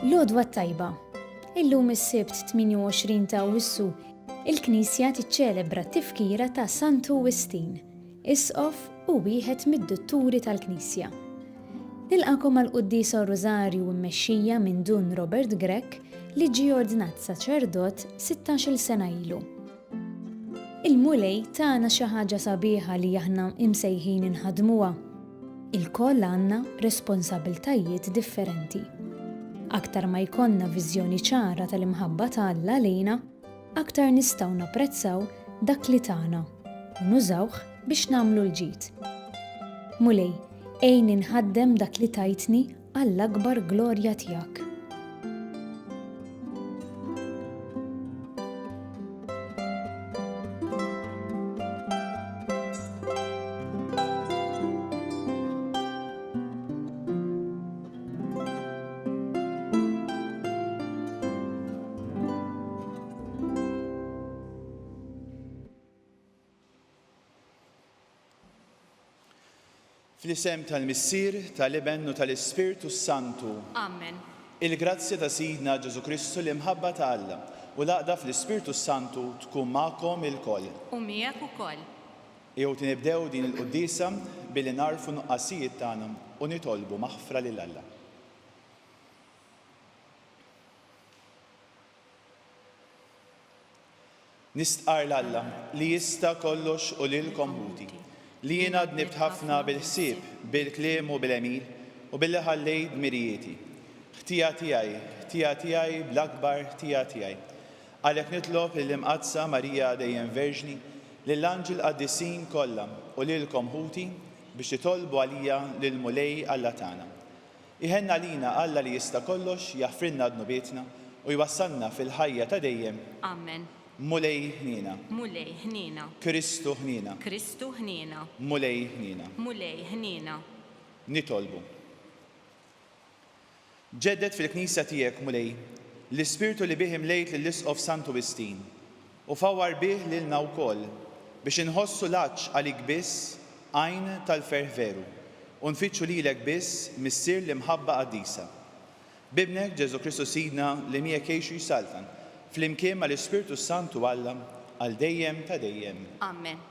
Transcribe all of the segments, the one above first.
L-għodwa tajba. Illum is-Sibt 28 ta' Awwissu, il-Knisja tiċċelebra t-tifkira ta' Sant Awwistin, isqof u wieħed mid-dutturi tal-Knisja. Nilqakom għal Quddiesa Rużarju mmexxija minn Dun Robert Grek li ġie ordinat saċerdot 16-il sena ilu. Il-mulej tagħna xi ħaġa sabiħa li aħna imsejħin inħadmuha. Il-koll għandna responsabbiltajiet differenti. Aktar ma jkollna viżjoni ċara tal-imħabba ta' Alla lejna, aktar nistgħu napprezzaw dak li tagħna u nużawh biex nagħmlu l-ġid. Mulej, ejn inħaddem dak li tajtni għall-akbar glorja tiegħek. Fl-isem tal-Missier, tal-Iben u tal-Ispirtu Santu. Amen. Il-grazzja ta' Sidna Ġesu Kristu l-imħabba ta' Alla u l-għaqda fl-Ispirtu Santu tkun magħkom il-koll. U miegħek ukoll. Jew nibdew din il-Quddiesa billi narfu nuqqasijiet tagħna u nitolbu maħfra lil Alla. Nistqar l-Alla li jista' kollox u lilkom ħuti. Li jiena dnibt ħafna bil-ħsieb, bil-kliem u bil-emil u billi ħallejt dmirijieti. Ħtija tiegħi bl-akbar ħtija tiegħi. Għalhekk nitlob lill-Imqadsa Marija dejjem Verġni, lill-Anġel Qaddisin kollha u lilkom ħuti biex titolbu għalija lill-mulej Alla tagħna. Iħenna lina Alla li jista' kollox jaħfrilna dnubietna u jwassalna fil-ħajja ta' dejjem. Amen. Mulej ħnina. Mulej ħnina. Kristu ħnina. Kristu ħnina. Mulej ħnina. Mulej ħnina. Nitolbu. Ġeddet fil-Knisja tiegħek mulej l-Ispirtu li bih imlejt lill-isqof Sant Awwistin u fawwar bih lilna wkoll biex inħossu l-għaġġ għalik biss għajn tal-ferħ veru u nfittxu lilek biss missier l-imħabba Quddiesa. Bibnek Ġesu Kristu Sidna li miegħek jgħixu jsaltan fl-imkien mal-Ispirtu Santu Alla għal dejjem ta' dejjem. Amen.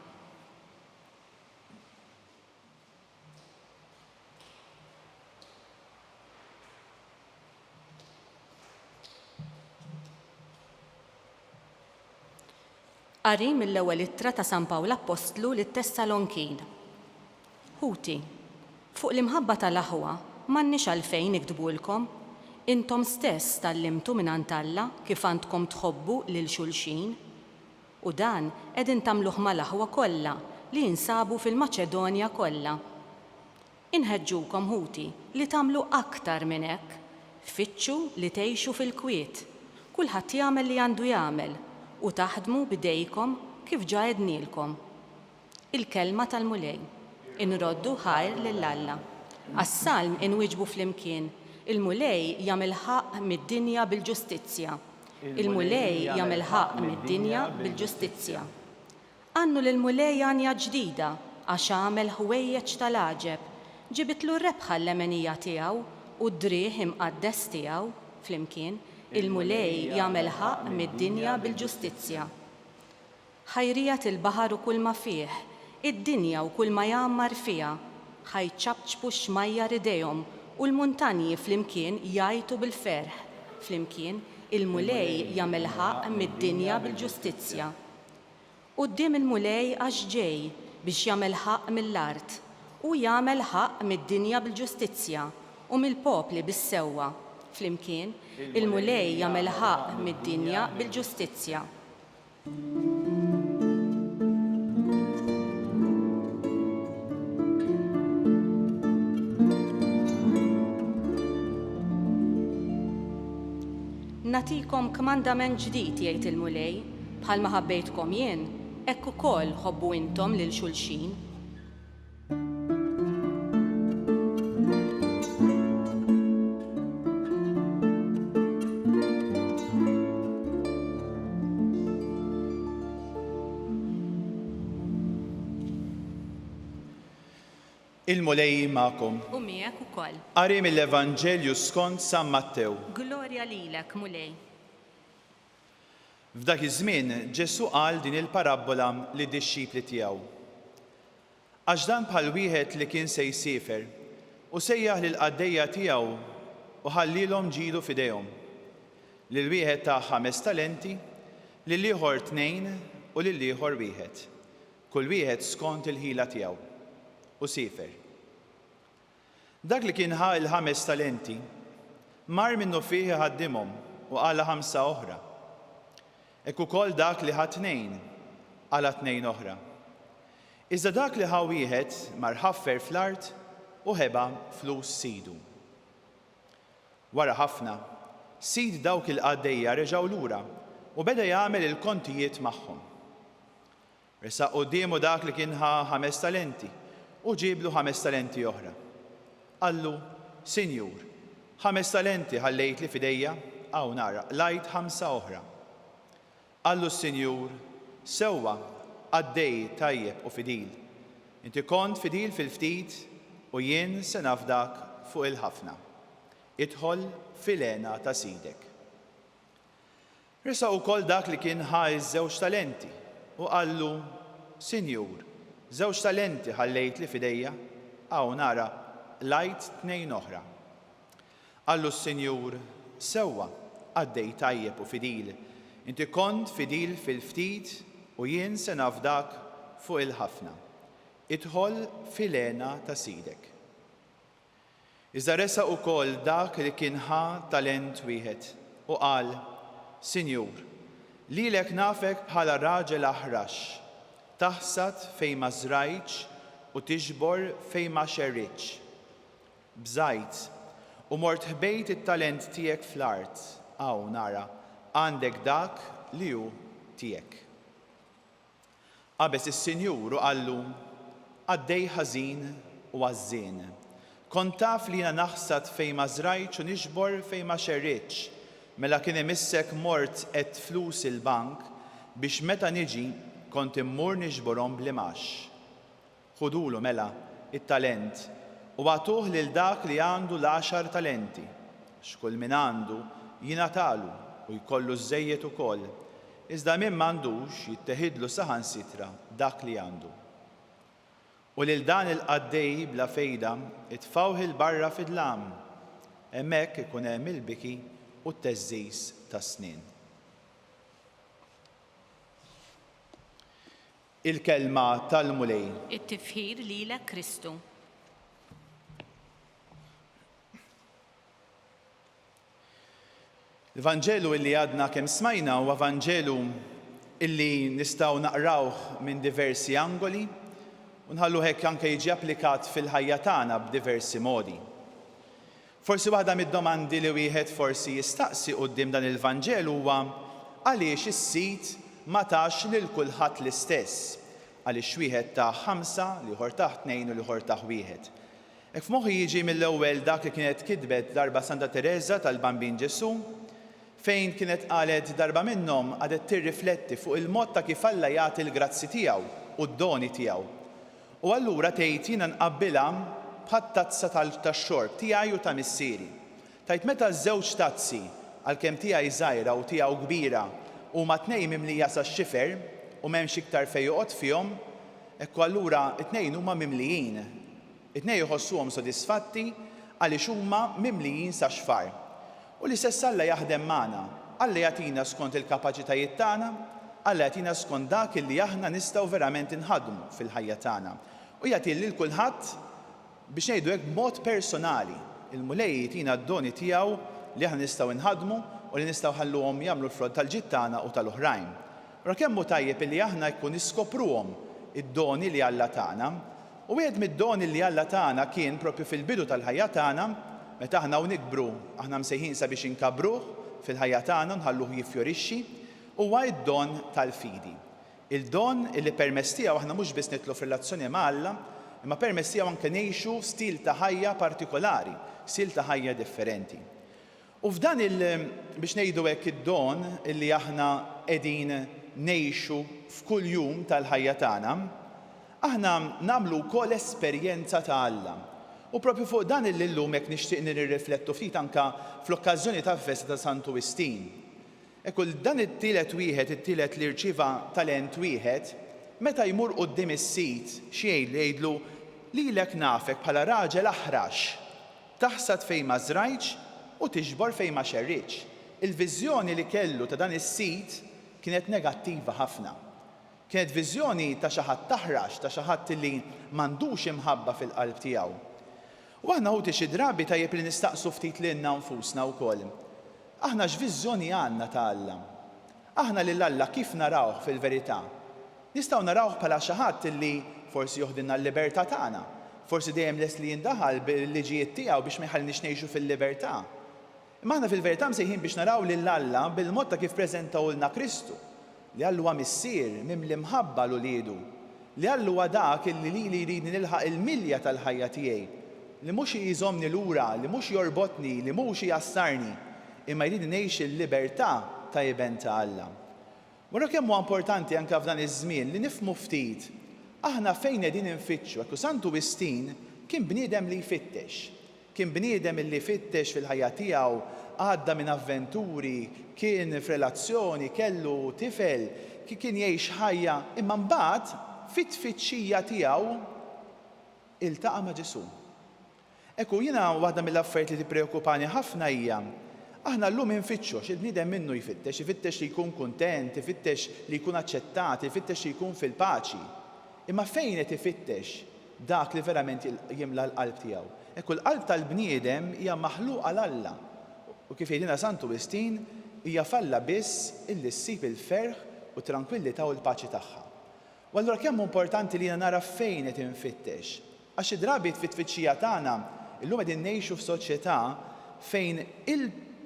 Qari mill-ewwel ittra ta' San Pawl Apostlu lit-Tessalonkin. Ħuti, fuq l-imħabba tal-aħwa m'għandniex għalfejn nikdbulkom. Intom stess tallimtu mingħand Alla kif għandkom tħobbu lil xulxin u dan qegħdin tagħmluh mal-aħwa kollha li jinsabu fil-Maċedonja kollha. Inħeġġukom ħuti li tagħmlu aktar minn hekk, fitxu li tgħixu fil-kwiet, kulħadd jagħmel li għandu jagħmel u taħdmu b'idejkom kif ġa għednielkom. Il-kelma tal-mulej, inroddu ħajr lil Alla. Għas-salm inwiġbu flimkien. Il-mulej jagħmel ħaq mid-dinja bil-ġustizzja. Il-mulej jagħmel ħaq mid-dinja bil-ġustizzja. Għannu lill-mulej għanja ġdida għax għamel ħwejjeġ tal-għaġeb, ġibitlu r-rebħa l-emenija tiegħu u d-drieħ imqaddes tiegħu flimkien. Il-mulej jagħmel ħaq mid-dinja bil-ġustizzja. Ħajrijat il-baħar u kull ma fih, id-dinja u kull ma jgħammar fiha, ħajċabċbu xmajjar idejhom u l-muntanji flimkien jgħajtu bil-ferħ. Flimkien il-mulej jagħmel ħaq mid-dinja bil-ġustizzja. Quddiem il-mulej għax ġej biex jagħmel ħaq mill-art u jagħmel ħaq mid-dinja bil-ġustizzja u mill-popli bis-sewwa. Flimkien il-mulej jagħmel ħaq mid-dinja bil-ġustizzja. Natikom kmandament ġdid jgħid il-mulej, bħalma ħabbejtkom jien, hekk ukoll ħobbu intom lil xulxin. Il-mulej ma'kom. U miegħek ukoll. Qari mill-Evanġelju skont San Mattew. Glorja lilek, mulej. F'dak iż-żmien Ġesu qal din il-parabola lid-dixxipli tiegħu. Għax dan bħal wieħed li kien se jsifer u sejjaħ lil qaddejja tiegħu u ħallilhom ġielu f'idejhom. Lil wieħed ta' 5 talenti, lil ieħor 2 u lil ieħor 1. Kull wieħed skont il-ħila tiegħu u sifer. Dak li kien ħa il-5 talenti mar minnu fih ħaddimhom u qala 5 oħra. Hekk ukoll dak li ħa 2 qala 2 oħra. Iżda dak li ħa wieħed mar ħaffer fl-art u ħeba flus sidu. Wara ħafna, sid dawk il-qaddejja reġgħu lura u beda jagħmel il-kontijiet magħhom. Resaq qudiemu dak li kien ħa 5 talenti u ġieblu 5 talenti oħra. Qallu, Sinjur, 5 talenti ħallejt li f'idejja, aw nara, lajt 5 oħra. Qallu s-Sinjur, sewwa, għaddej tajjeb u fidil. Inti kont fidil fil-ftit u jien se nafdak fuq il-ħafna. Idħol fil-għena ta' sidek. Resa wkoll dak li kien ħa iż-żewġ talenti u qallu, Sinjur, 2 talenti ħallejt li f'idejja, aw nara, lajt 2 oħra. Qallu s-Sinjur, sewwa, għaddej tajjeb u fidil. Inti kont fidil fil-ftit u jien se nafdak fuq il-ħafna. Idħol fil-għena ta' sidek. Iżda resa wkoll dak li kien ħa talent wieħed u qal, Sinjur, lilek nafek bħala raġel aħrax, taħsad fejn ma żrajtx u tiġbor fejn ma xerritx. Bżajt u mort ħbejt it-talent tiegħek fl-art, aw nara, għandek dak li hu tiegħek. Qabeż is-Sinjur u qallu, għaddej ħażin u għażżien. Kont taf li jiena naħsad fejn ma żrajtx u niġbor fejn ma xerritx, mela kien imissek mort qed flus il-bank biex meta niġi kont immur niġborhom bl-imax. Ħudulu mela it-talent u għatuh lil dak li għandu l-10 talenti. X'kull min għandu jingħatalu u jkollu żejjed ukoll, iżda min m'għandux jitteħidlu saħansitra dak li għandu. U lil dan il-qaddej bla fejda itfawh il-barra fid-dlam, hemmhekk ikun hemm il-biki u t-teżżiż tas-snien. Il-kelma tal-mulej. It-tifħir lilek Kristu. L-Evanġelu illi għadna kemm smajna huwa Evanġelu illi nistgħu naqrawh minn diversi angoli u nħallu hekk anke jiġi applikat fil-ħajja tagħna b'diversi modi. Forsi waħda mid-domandi li wieħed forsi jistaqsi quddiem dan il-Vanġelu huwa għaliex is-sit ma tax lil kulħadd l-istess, għaliex wieħed ta' 5, ieħor ta' 2 u ieħor ta' 1. Hekk f'moħħi jiġi mill-ewwel dak li kienet kitbet darba Santa Teresa tal-Bambin Ġesu, fejn kienet qalet darba minnhom għadet tirrifletti fuq il-mod ta' kif Alla jagħti l-grazzi tiegħu u d-doni tiegħu. U allura tgħid jiena nqabbilha bħat-tazza tax-xorb tiegħi u ta' missieri. Tajt meta ż-żewġ tazzi għalkemm tiegħi żgħira u tiegħu kbira huma 2 mimlija sax-xifer u m'hemmx iktar fejn joqgħod fihom, hekk allura t-tnejn huma mimlijin. It-tnejn iħossuhom sodisfatti għaliex huma mimlijin sa xfar. U l-istess Alla jaħdem magħna, Alla jagħtina skont il-kapaċitajiet tagħna, Alla jagħtina skont dak li aħna nistgħu verament inħadmu fil-ħajja tagħna. U jagħti lil kulħadd biex ngħidu hekk b'mod personali. Il-mulej jagħtina d-doni tiegħu li aħna nistgħu nħadmu u li nistgħu ħalluhom jagħmlu l-frott tal-ġid tagħna u tal-oħrajn. Ora kemm hu tajjeb illi aħna jkun niskopruhom id-doni li Alla tagħna. U wieħed mid-doni li Alla tagħna kien proprju fil-bidu tal-ħajja tagħna, meta aħna nikbru, aħna msejħin sabiex inkabruh fil-ħajja tagħna nħalluh jiffjorixxi, huwa d-don tal-fidi. Il-don illi permess tiegħu aħna mhux biss nitlu f'relazzjoni ma' Alla, imma permess tiegħu anke ngħixu stil ta' ħajja partikolari, stil ta' ħajja differenti. U f'dan biex ngħidu hekk id-don illi aħna qegħdin ngħixu f'kull jum tal-ħajja tagħna, Aħna nagħmlu wkoll esperjenza ta' Alla. U propju fuq dan illum hekk nixtieq nirriflettu ftit anke fl-okkażjoni tal-festa ta' Sant Wistin. Dan it-tielet li rċieva talent wieħed, meta jmur quddiem is-sit xi jgħidlu lilek nafek bħala raġel aħrax, taħsad fejn ma żrajtx u tiġbor fejn ma xerritx. Il-viżjoni li kellu ta' dan is-sit kienet negattiva ħafna. Kienet viżjoni ta' xi ħadd taħrax, ta' xi ħadd li m'għandux imħabba fil-qalb tiegħu. U aħna ħuti xi drabi tajjeb li nistaqsu ftit lilna nfusna wkoll. Aħna x'viżjoni għandna ta' Alla? Aħna lil Alla kif narawh fil-verità? Nistgħu narawh bħala xi ħadd li forsi joħdilna l-libertà tagħna, forsi dejjem les li jindaħal bil-liġijiet tiegħu biex ma jħallniex ngħixu fil-libertà. Imma aħna fil-verità msejħin biex naraw lil Alla bil-mod ta' kif preżentawlna Kristu, li Alla huwa missier mimli mħabba l uliedu, li Alla huwa dak li jridni nilħaq il-milja tal-ħajja tiegħi, li mhux jżommni lura, li mhux jorbotni, li mhux jassarni, imma jridni ngħix il-libertà ta' jibben ta' Alla. Wara kemm huwa importanti anke f'dan iż-żmien li nifhmu ftit aħna fejn qegħdin infittxu. Sant Wistin kien bniedem li jfittex. Kien bniedem li jfittex fil-ħajja tiegħu, għadda minn avventuri, kien f'relazzjoni, kellu tifel, kien jgħix ħajja, imma mbagħad fit-tfittxija tiegħu iltaqa' ma' Ġesu. Jiena waħda mill-affarijiet li tippreokkupani ħafna hija aħna llum infittxux, il-bniedem minnu jfittex li jkun kuntent, ifittex li jkun aċċettat, ifittex li jkun fil-paċi. Imma fejn qed ifittex dak li verament jimla l-qalb tiegħu. L-qalb tal-bniedem hija maħluqa għal Alla. U kif jgħidilna Sant Wistin hija falla biss illi ssib il-ferħ u tranquillità u l-paċi tagħha. U allura kemm importanti li nara fejn qed infittex. Għax xi drabi fit-tfittxija tagħna illum qegħdin ngħixu f'soċjetà fejn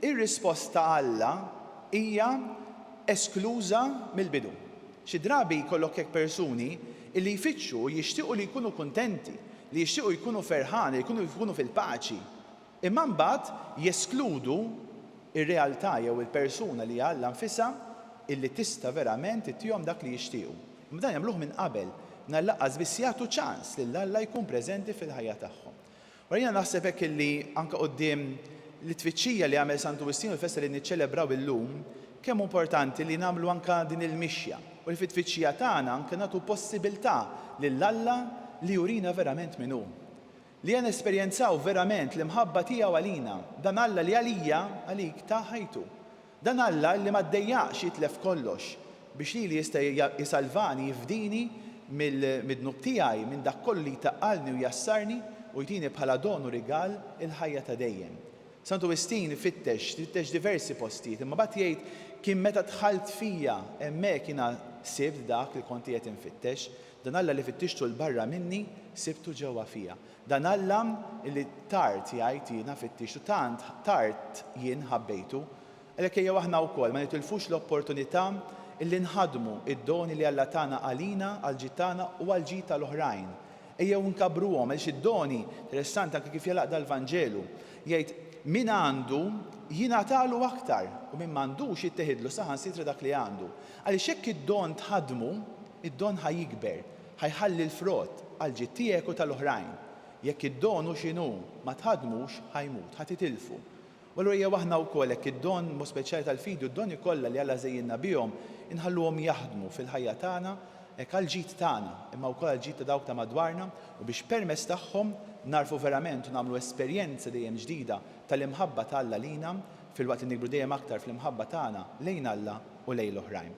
ir-risposta Alla hija eskluża mill-bidu. Xi drabi jkollok hekk persuni illi jfittxu jixtiequ li jkunu kuntenti, li jixtiequ jkunu ferħani, li jkunu fil-paċi. Imma mbagħad jeskludu ir-realtà jew il-persuna li Alla nfisha illi tista' verament ittihom dak li jixtiequ. Imma dan jagħmluh minn qabel, nallaqqas biss jagħtu ċans li Alla jkun preżenti fil-ħajja tagħhom. Wara jiena naħseb hekk illi anke quddiem l-tfittxija li għamel Sant Wistin u l-festa li niċċelebraw illum, kemm importanti li nagħmlu anke din il-mixja. U li fit-tfittxija tagħna anke nagħtu possibilità lil Alla li jurina verament min hu. Li nesperjenzaw verament l-imħabba tiegħu għalina, dan Alla li għalija għalik ta' ħajtu. Dan Alla li ma ddejjaqx jitlef kollox biex li jista' jisalvani, jifdini mid-dnub tiegħi, minn dak kollu li taqqalni u jassarni u jtini bħala don u rigal il-ħajja ta' dejjem. Sant Wistin fittex diversi postijiet, imma bagħad jgħid kien meta dħalt fija hemmhekk jiena sibt dak li kont qed infittex, dan Alla li fittixtu l-barra minni sibtu ġewwa fija. Dan Alla li tard jgħid jiena fittixtu tant tard jien ħabbejtu, għalhekk ejjew aħna wkoll ma nitilfux l-opportunità illi nħadmu id-doni li Alla tagħna għalina, għall-ġid tagħna u għall-ġid tal-oħrajn. Ejjew nkabruhom għaliex id-doni interessanti anke kif jalaq dal-Vanġelu jgħid min għandu jingħatalu aktar u min m'għandux jittieħidlu saħansitra dak li għandu. Għaliex hekk id-don tħadmu, id-don ħajikber, ħajħalli l-frott għall-ġid tiegħek u tal-oħrajn. Jekk id-don u x'inhu ma tħadmux ħajmut, ħatitilfu. U allura hija aħna wkoll hekk id-don mhu speċjali tal-fidu, id-doni kollha li Alla żejjinna bihom inħalluhom jaħdmu fil-ħajja tagħna hekk għall-ġid tagħna, imma wkoll għall-ġid ta' dawk ta' madwarna u biex permezz tagħhom narfu verament u nagħmlu esperjenza dejjem ġdida tal-imħabba ta' Alla lina fil-waqt li nikbru dejjem aktar fl-imħabba tagħna lejn Alla u lejn l-oħrajn.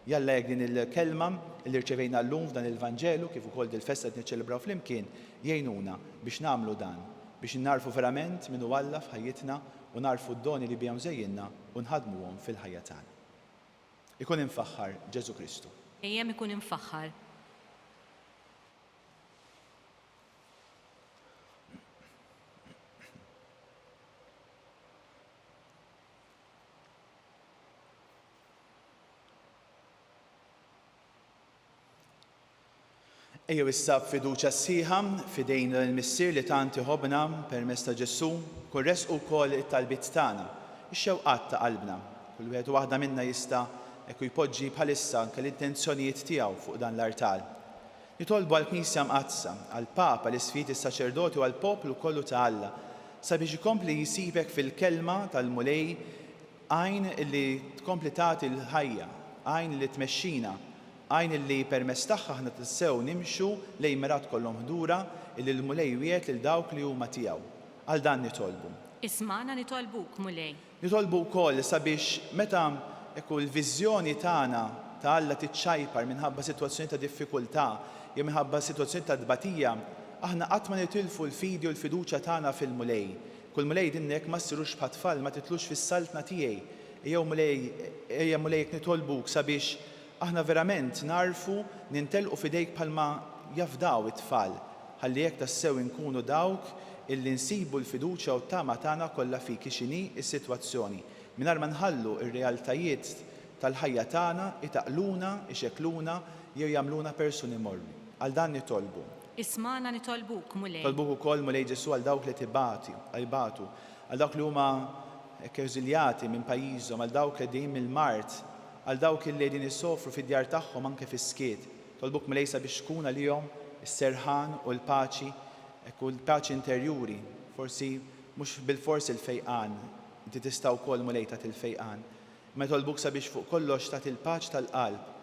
Jalla hekk din il-kelma li rċevejna llum f'dan il-Vanġelu kif ukoll dil-festa qed niċċelebraw flimkien jgħinuna biex nagħmlu dan, biex narfu verament min hu Alla f'ħajjitna u narfu d-doni li bihom żejjinna u nħadmuhom fil-ħajja tagħna. Ikun infaħħar Ġesu Kristu. Ejjem ikun infaħħar. Ejjew issa b'fiduċja sħiħa f'idejn il-missier li tant iħobbna permezz ta' Ġesu, kun resqu wkoll it-talbiet tagħna, ix-xewqat ta' qalbna. Kull wieħed u waħda minna jista' hekk jpoġġi bħalissa anke l-intenzjonijiet tiegħu fuq dan l-artal. Nitolbu għall-Knisja mqazza, għall-Papa, l-isfidi s-saċerdoti u għall-poplu kollu ta' Alla sabiex ikompli jisibek fil-kelma tal-mulej għajn li tkompli tagħti l-ħajja, għajn li tmexxina, għajn li permess tagħha aħna tissew nimxu lejn mirat kollhom ħdura illi l-mulej wiegħed lil dawk li huma tiegħu. Għal dan nitolbu. Ismana nitolbuk, mulej. Nitolbu wkoll sabiex meta ekku l-viżjoni tagħna ta' Alla tiċċajpar minħabba sitwazzjoni ta' diffikultà jew minħabba sitwazzjoni ta' dbatija, aħna qatt ma nitilfu l-fidi u l-fiduċja tagħna fil-mulej. Kull mulej dinnek ma ssirux bħat-tfal, ma titlux fis-saltna tiegħi. Ejja mulejk nitolbuk sabiex aħna verament narfu nintelqu fidejk bħalma jafdaw it-tfal. Ħalli jekk tassew inkunu dawk illi nsibu l-fiduċja u t-tama tagħna kollha fik x'inhi s-sitwazzjoni. Mingħajr ma nħallu r-realtajiet tal-ħajja tagħna itaqluna, ixekluna jew jagħmluna persuni morri. Għal dan nitolbu. Ismana nitolbuk, mulej. Tolbuk ukoll mulej Ġesu għal dawk li tibatu, għal dawk li huma eżiljati minn pajjiżhom, għal dawk li dejjem il-mart, għal dawk li qegħdin isofru fid-djar tagħhom anke fis-skiet. Tolbuk mulej sabiex tkun għalihom is-serħan u l-paċi, l-paċi interjuri, forsi mhux bil-forsi l-fejqan, inti tista' wkoll mulej tagħti il-fejqan. Ma tolbuk sabiex fuq kollox tagħti il-paċi tal-qalb,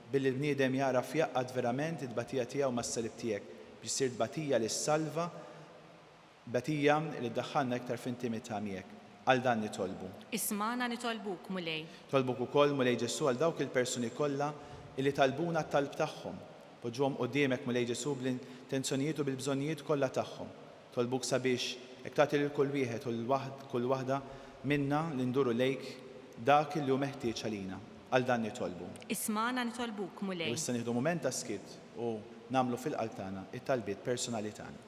billi l-bniedem jaraf jaqqad verament id-batija tiegħu mas-salib tiegħek biex issir batija li salva, batija li ddaħħalna iktar f'intimità miegħek. Għal dan nitolbu. Ismana nitolbuk, mulej. Tolbuk ukoll mulej Ġesu għal dawk il-persuni kollha li talbuna t-talb tagħhom. Poġġuhom quddiemek mulej Ġesu bl-intenzjonijiet u bil-bżonnijiet kollha tagħhom. Tolbuk sabiex hekk tagħti lil kull wieħed u kull waħda minna li nduru lejk dak li hu meħtieġ għalina. Għal dan nitolbu. Ismana nitolbuk, mulej. U issa nieħdu mument ta' skit u nagħmlu fil-qalb tagħna it-talbiet personali tagħna.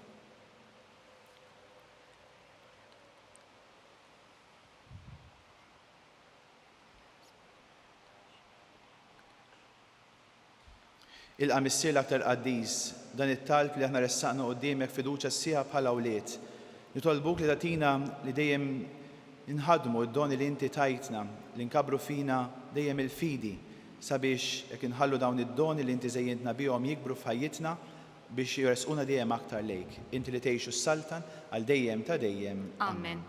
Ilqa' missier l-aktar qaddiż dan it-talb li aħna ressaqna quddiemek fiduċja sieħa bħala awliet. Nitolbuk li tagħtina li dejjem inħadmu d-doni li inti tajtna, li nkabru fina dejjem il-fidi sabiex jekk inħallu dawn id-doni li inti żejjentna bihom jikbru f'ħajjitna biex jresquna dejjem aktar lejk. Inti li tgħixu s-saltan għal dejjem ta' dejjem. Amen.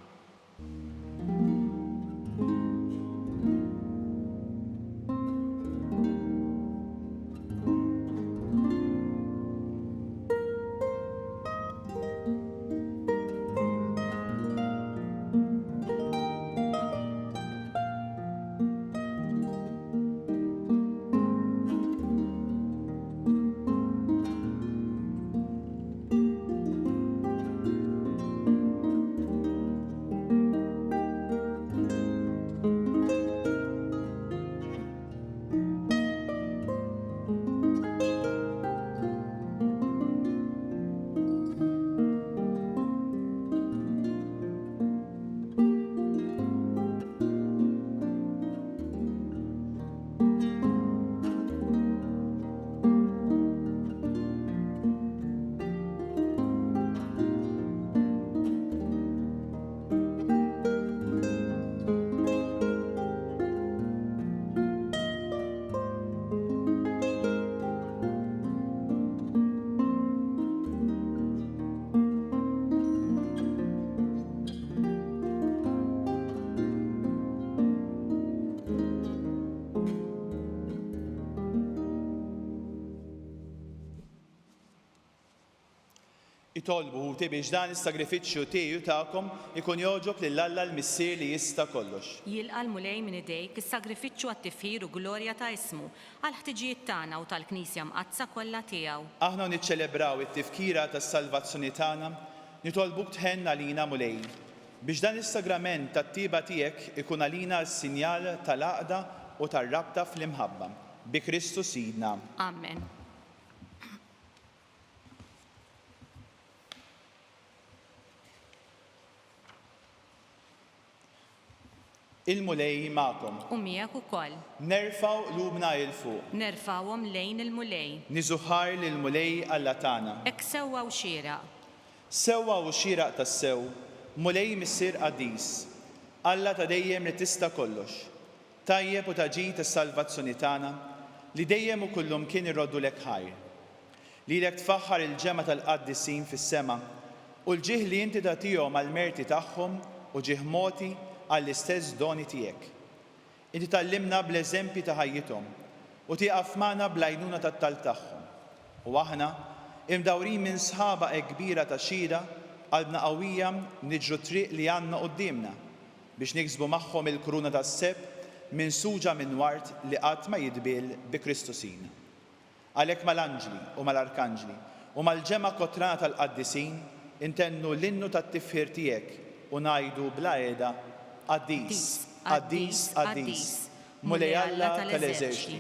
Itolbu biex dan is-sagrifiċċju tiegħu tagħkom ikun jogħġob lil Alla l-missier li jista' kollox. Jilqa' l-mulej minn idejk is-sagrifiċċju għat-tifħir u glorja ta' ismu għal ħtiġijiet tagħna u tal-Knisja mqazza kollha tiegħu. Aħna niċċelebraw it-tifkira tas-salvazzjoni tagħna, nitolbuk tħenn għalina mulej biex dan is-sagrament tat-tieba tiegħek ikun għalina s-sinjal tal-għaqda u tar-rabta fl-imħabba. Bi Kristu Sidna. Amen. Il-mulej magħkom. U miegħek ukoll. Nerfaw lubna il fuq. Nerfawhom lejn il-mulej. Niżuħar lil mulej Alla tagħna. Hekk sewwa u xieraq. Sewwa u xieraq tas-sew, mulej missier qaddiż. Alla ta' dejjem li tista' kollox. Tajjeb u taġid is-salvazzjoni tagħna li dejjem u kullum kien irroddu lek ħajr. lilek tfaħħar il-ġema tal-qaddisin fis-sema u l-ġieħ li inti tagħtihom għall-merti tagħhom u ġieħ moti għall-istess doni tiegħek. Inti tallimna bl-eżempji ta' ħajjithom u tieqaf magħna bl-għajnuna tat-tal tagħhom. U aħna imdawrin minn sħaba kbira ta' xhieda qalbna qawwija niġru triq li għandna qudiemna biex niksbu magħhom il-kuruna tas-seb minsuġa minn wart li qatt ma jitbiel bi Kristusin. Għalhekk mal-anġli u mal-arkanġli u mal-ġema kotrana tal-qaddisin intennu l-innu tat-tifħir tiegħek u ngħidu bla qiegħda Qaddis, Qaddis, Qaddis, mulej Alla tal-eżerċiti.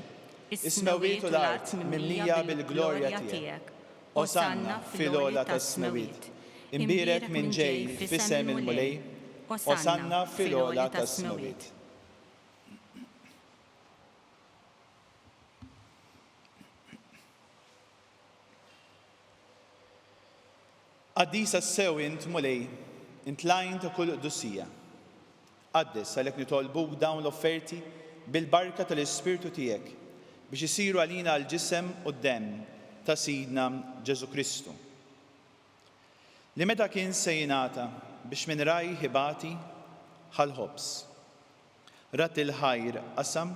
Is-smawiet u l-art mimlija bil-glorja tiegħek. Osanna fil-ola tas-smawiet. Imbierek minn ġej f'isem il-mulej. Osanna fil-ola tas-smawiet. Qaddis assew int mulej, int lajn ta' kull qdussija. Qaddis għalhekk nitolbuk dawn l-offerti bil-barka tal-Ispirtu tiegħek biex isiru għalina l-ġisem u d-demm ta' Sidna Ġesu Kristu. Li meta kien se jingħata biex minn raj ħibati ħal-ħobs. Rat il-ħajr qasam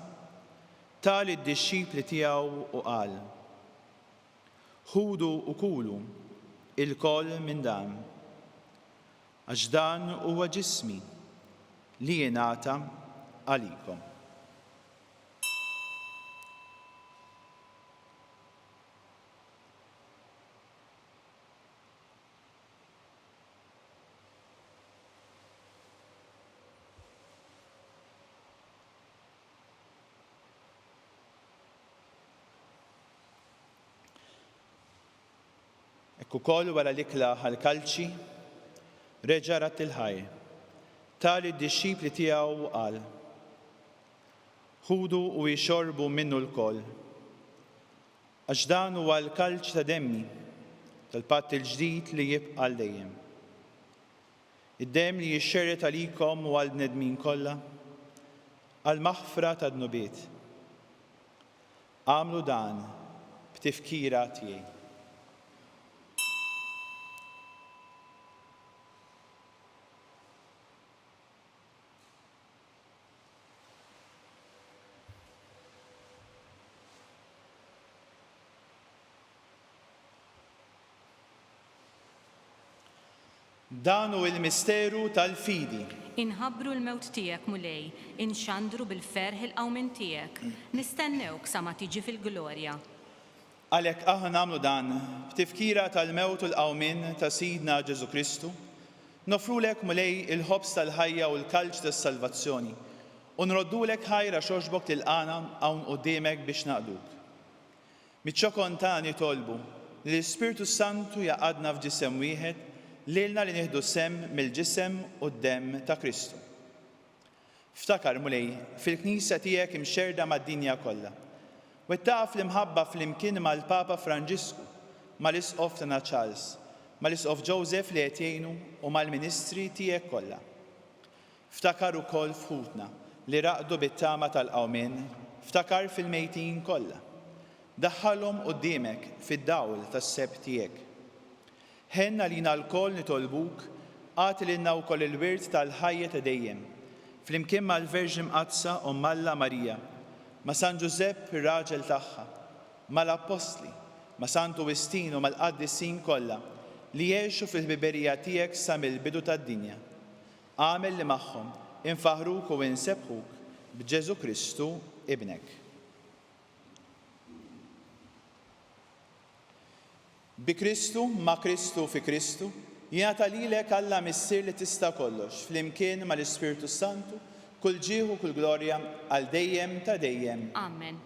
tal id-dixxipli tiegħu u qal: ħudu u kulu il-koll minn dan, għax dan huwa ġismi li jingħata għalikom. Ekku koll wara l-ikla ħal-kalċi reġa' rat il-ħajr tal id-dixxipli tiegħu qal: ħudu u jxorbu minnu l-koll, għax dan huwa l-kalċ ta' demmi tal-patt il-ġdid li jibqa' għal dejjem. Id-demm li jixxerret għalikom u għall-bnedmin kollha għal maħfra ta' dnubiet. Għamlu dan b'tifkira tiegħi. Dan hu l-misteru tal-fidi. Inħabbru l-mewt tiegħek mulej, inxandru bil-ferħ il-qawmin tiegħek. Nistennewk sa ma tiġi fil-glorja. Għalhekk aħna nagħmlu dan b'tifkira tal-mewt u l-qawmin ta' Sidna Ġesu Kristu, nofrulek mulej il-ħobs tal-ħajja u l-kalċ tas-salvazzjoni u nroddulek ħajra xogħbok tilqana hawn quddiemek biex naqduk. Miċ-ċokon tagħna nitolbu li l-Ispirtu Santu jaqadna f'ġisem wieħed lilna li nieħdu sem mill-ġisem u d-demm ta' Kristu. Ftakar mulej fil-Knisja tiegħek imxerda mad-dinja kollha. Wettaq fl-imħabba fl-imkien mal-Papa Franġisku, mal-Isqof tagħna Charles, mal-Isqof Joseph li qed jgħinu u mal-Ministri tiegħek kollha. Ftakar ukoll f'ħutna li raqdu bit-tama tal-qawmien, ftakar fil-mejtin kollha. Daħħalhom quddiemek fid-dawl tas-seb tiegħek. Ħenna lina l-koll nitolbuk għati lilna wkoll il-wirt tal-ħajja ta' dejjem, flimkien mal-Verġi Mqadsa Omm Alla Marija, ma' San Ġusepp ir-raġel tagħha, mal-Apostli, ma' Santu Wistin u mal-qaddisin kollha li jgħixu fil-ħbiberija tiegħek sa mill-bidu tad-dinja. Għamel li magħhom infaħruk u insebħuk b'Ġesu Kristu ibnek. Bi Kristu, ma' Kristu fi Kristu, jingħata lilek Alla missier li tista' kollox, flimkien mal-Ispirtu Santu, kull ġieħ u kull glorja għal dejjem ta' dejjem. Amen.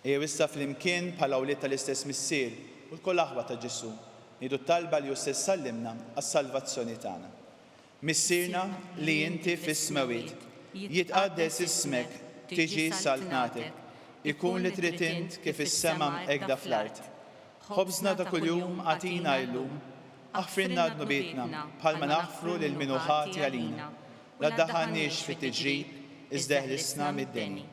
Ejjew issa flimkien bħala awliet tal-istess missier u l-koll aħwa ta' Ġesu nidu talba li hu stess sallimna għas-salvazzjoni tagħna. Missierna li inti fis-smawiet, jitqaddes ismek, tiġi saltnatek, ikun li trid int kif is-sema hekk fl-art. Ħobżna ta' kuljum għatina llum, aħfrinna dnubietna bħalma naħfru lil min hu ħati għalina. La ddaħħalniex fit-tiġrib iżda eħlisna mid-deni.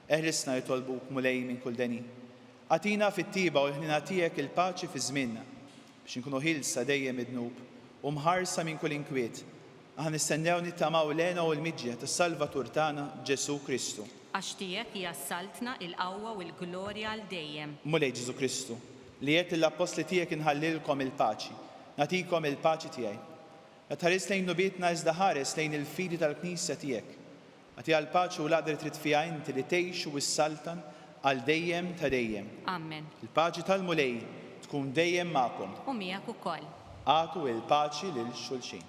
Eħlisna jitolbuk mulej minn kull deni. Atina fit-tiba u l-ħnina tiegħek il-paċi fi żmienna biex inkunu ħilsa dejjem id-dnub u mħarsa minn kull inkwiet. Aħna nistennew nittamaw lena u l-miġja tas-Salvatur tagħna Ġesu Kristu. Għax tiegħek hija saltna il-qawwa u l-glorja għal dejjem. Mulej Ġesu Kristu, li qed l-apostli tiegħek inħallilkom il-paċi, nagħtikom il-paċi tiegħi. La tħares lejn nubietna iżda ħares lejn il-fidi tal-Knisja tiegħek. Għatija l-paċi u l-għadri trid fiha inti li tgħixu s-saltan għal dejjem ta' dejjem. Amen. Il-paċi tal-mulej tkun dejjem magħkom. U miegħek ukoll. Għatu il-paċi lil xulxin.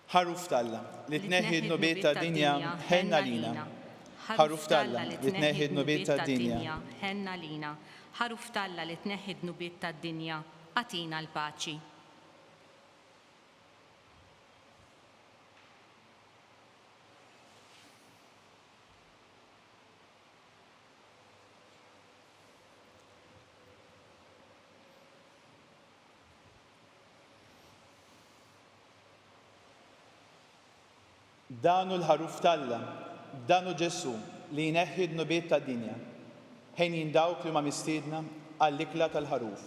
Ħaruf talla li tneħħi d-nubiet tad-dinja ħenna lina. Ħaruf talla li tneħħi d-nubiet tad-dinja ħenna lina. Ħaruf talla li tneħħi d-nubiet tad-dinja atina l-paċi. Danu l-ħaruf talla, danu Ġesu li jneħħi d-nubiet tad-dinja. Ħejn jindawk li ma mistiedna għall-ikla tal-ħaruf.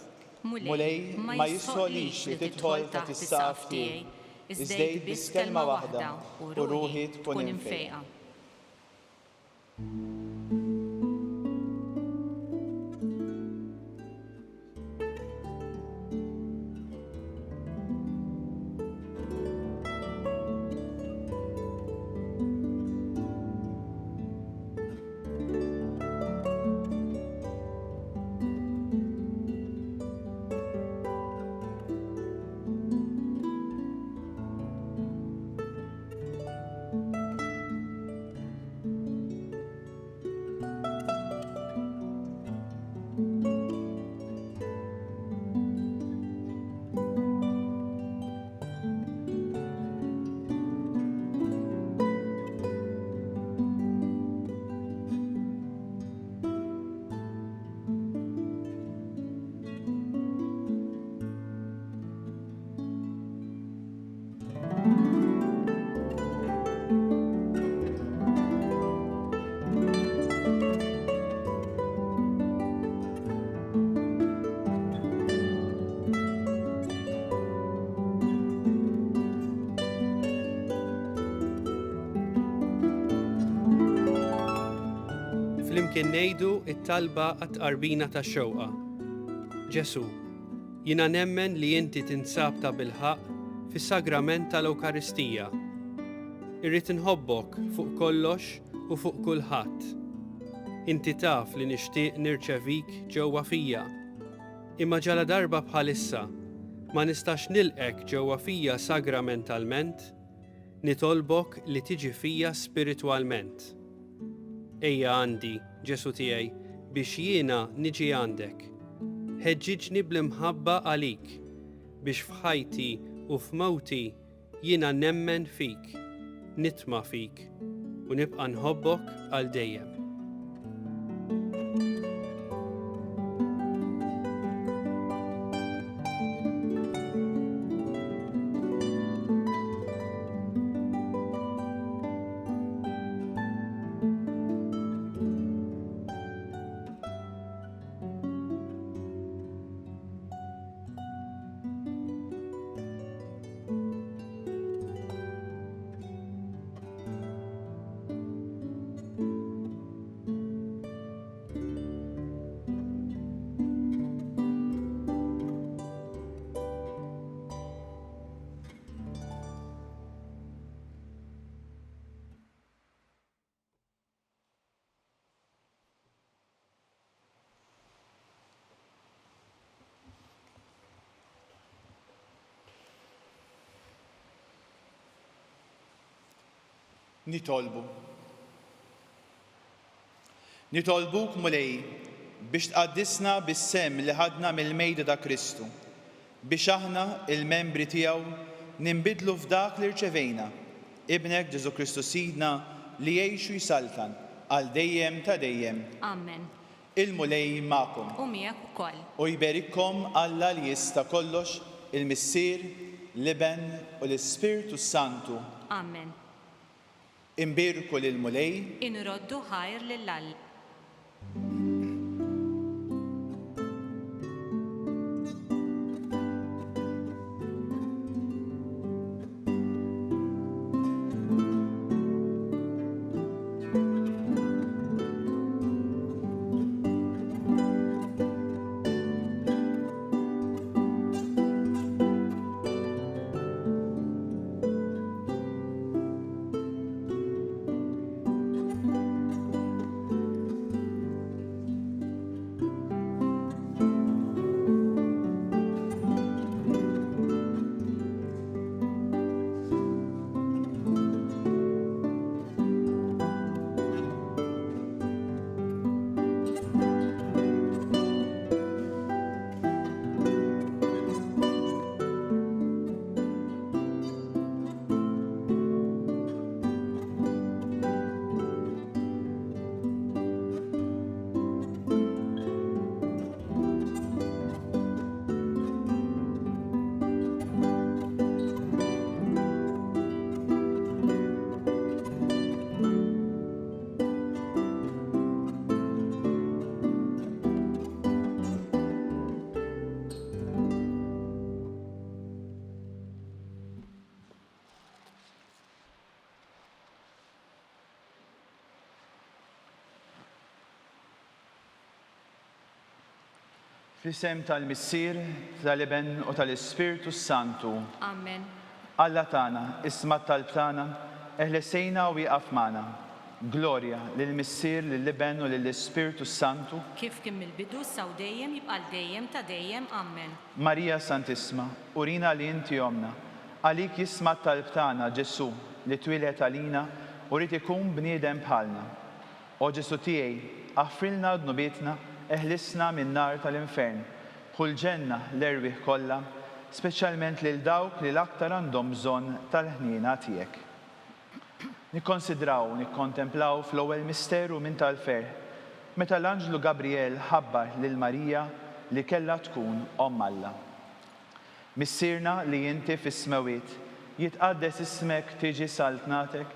Mulej ma jissolix li tidħol ta' tis-saf tiegħi, iżdejt biss kelma waħda u ruħi tkun imfejqa. Flimkien ngħidu t-talba għat-tqarbina tax-xewqa. Ġesu, jiena nemmen li inti tinsab ta' bilħaq fis-sagrament tal-Ewkaristija. Irrid inħobbok fuq kollox u fuq kulħadd. Inti taf li nixtieq nirċevik ġewwa fija. Imma ġala darba bħalissa ma nistax nilqek ġewwa fija sagramentalment, nitolbok li tiġi fija spiritwalment. Ejja għandi, Ġesu tiegħi, biex jiena niġi għandek. Ħeġġiġni bl-imħabba għalik, biex f'ħajti u f'mewti jiena nemmen fik, nitma' fik u nibqa' nħobbok għal dejjem. Nitolbuk mulej biex tqaddisna bis-sem li ħadna mill-mejda ta' Kristu, biex aħna il-membri tiegħu ninbidlu f'dak li rċevejna, ibnek Ġesu Kristu Sidna li jgħixu jsaltan għal dejjem ta' dejjem. Amen. Il-mulej ma'kom. U miegħek ukoll. U jberikkom Alla li jista' kollox, il-Missier, l-Iben u l-Ispirtu Santu. Amen. Imbirku lil-mulej. Inroddu ħajr lill-Alla. Fl-isem tal-Missier, tal-Iben u tal-Ispirtu Santu. Amen. Alla tagħna, isma' talb tagħna, eħlesejna u wieqaf magħna. Glorja lill-Missier, lill-Iben u lill-Ispirtu Santu. Kif kien mill-bidu saw dejjem jibqa' dejjem ta' dejjem. Amen. Marija Santisma, urina li inti omna. Għalik jisma' talb tagħna Ġesu li twilet għalina u rid ikun bniedem bħalna. O Ġesu tiegħi, aħfrilna dnubietna, eħlisna min-nar tal-infern, kull ġenna l-erwieħ kollha, speċjalment lil dawk li l-aktar għandhom bżonn tal-ħniena tiegħek. Nikkonsidraw, nikkontemplaw fl-ewwel misteru minn tal-fer, meta l-Anġlu Gabriel ħabbar lil Marija li kellha tkun Omm Alla. Missierna li inti fis-smawiet, jitqaddes ismek tiġi saltnatek,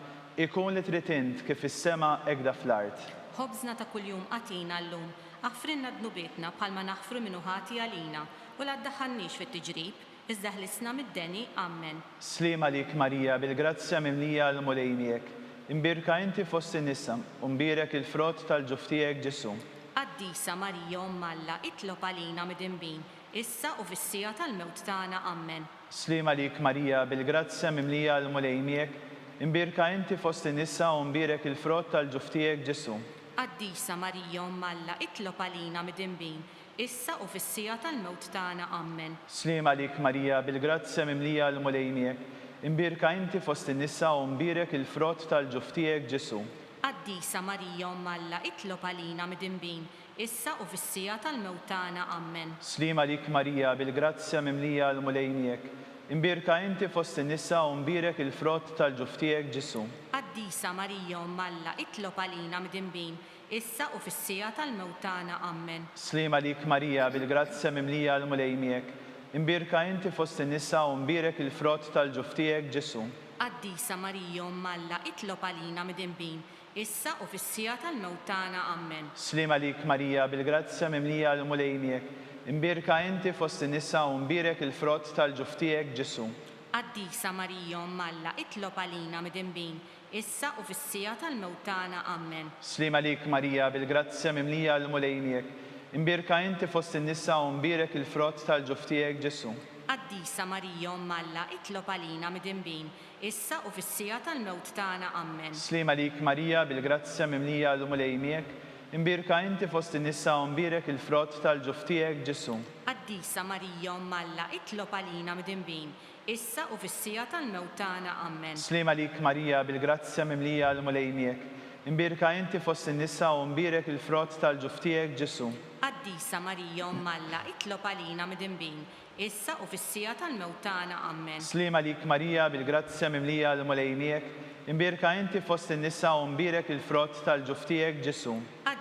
ikun li trid int kif is-sema hekk fl-art. Ħobżna ta' kuljum qatina llum, aħfrinna dnubietna bħalma naħfru minnu ħati għalina u la ddaħħalniex fit-tiġrib, iżda ħlisna mid-deni. Amen. Slima lik Marija bil-grazzja mimlija l-mulej miegħek, imbirka inti fost in-nisa u mbirek il-frott tal-ġuf tiegħek Ġesu. Quddiesa Marija Omm Alla, itlob għalina mid-inbin, issa u fis-sija tal-mewt tagħna. Amen. Slima lik Marija bil-grazzja mimlija l-mulej miegħek, imbirka inti fost in-nisa u mbirek il-frott tal-ġuf tiegħek Ġesu. Quddiesa Marija Omm Alla, itlob għalina mid-inbin, issa u fis-sija tal-mewt tagħna. Amen. Slima lik Marija bil-grazzja mimlija l-mulej miegħek, imbirka inti fost in-nisa u mbirek il-frott tal-ġuf tiegħek Ġesu. Quddiesa Marija Omm Alla, itlob għalina mid-inbin, issa u fis-sija tal-mewt tagħna. Amen. Slima lik Marija bil-grazzja mimlija l-mulej miegħek, imbirka inti fost in-nisa u mbirek il-frott tal-ġuf tiegħek Ġesu. Quddiesa Marija Omm Alla, itlob għalina mid-inbin, issa u fis-sija tal-mewt tagħna. Amen. Slima lik Marija bil-grazzja mimlija l-mulej miegħek, imbirka inti fost in-nisa u mbirek il-frott tal-ġuf tiegħek Ġesu. Quddiesa Marija Omm Alla, itlob għalina mid-inbin, issa u fis-sija tal-mewt tagħna. Amen. Slima lik Marija bil-grazzja mimlija l-mulej miegħek, imbirka inti fost in-nisa u mbirek il-frott tal-ġuf tiegħek Ġesu. Quddiesa Marija Omm Alla, itlob għalina mid-inbin, issa u fis-sija tal-mewt tagħna. Amen. Slima lik Marija bil-grazzja mimlija l-mulej miegħek, imbirka inti fost in-nisa u mbirek il-frott tal-ġuf tiegħek Ġesu. Quddiesa Marija Omm Alla, itlob għalina mid-inbin, issa u fis-sija tal-mewt tagħna. Amen. Slima lik Marija bil-grazzja mimlija l-mulej miegħek, imbirka inti fost in-nisa u mbirek il-frott tal-ġuf tiegħek Ġesu. Quddiesa Marija Omm Alla, itlob għalina mid-inbin, issa u fis-sija tal-mewt tagħna. Amen. Slima lik Marija bil-grazzja mimlija l-mulej miegħek, imbirka inti fost in-nisa u mbirek il-frott tal-ġuf tiegħek Ġesu. Quddiesa Marija Omm Alla, itlob għalina mid-inbin, issa u fis-sija tal-mewt tagħna. Amen. Slima lik Marija bil-grazzja mimlija l-mulej miegħek, imbirka inti fost in-nisa u mbirek il-frott tal-ġuf tiegħek Ġesu.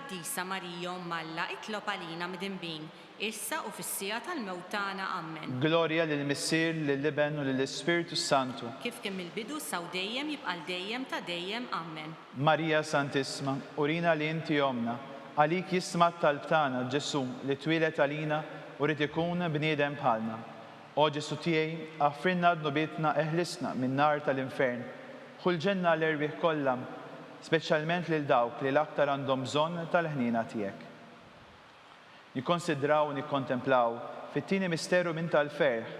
Quddiesa Marija Alla, itlob għalina midinbin, issa u fis-sija tal-mewt tagħna. Amen. Gloria lill-Missier, lill-Iben u lill-Ispiritu Santu. Kif kien mill-bidu saw dejjem jibqal dejjem ta' dejjem. Amen. Marija Santissima, urina li inti omna, għalik jisma' talb tagħna Ġesu li twilet għalina u rid ikun bniedem bħalna. O Ġesu tiegħi, affrinna dnubietna eħlisna min-nar tal-infern. Ħulġenna l-erbieħ kollha, speċjalment lil dawk li l-aktar għandhom bżonn tal-ħnina tiegħek. Nikkonsidraw u nikkontemplaw fit-tieni misteru minn tal-ferħ,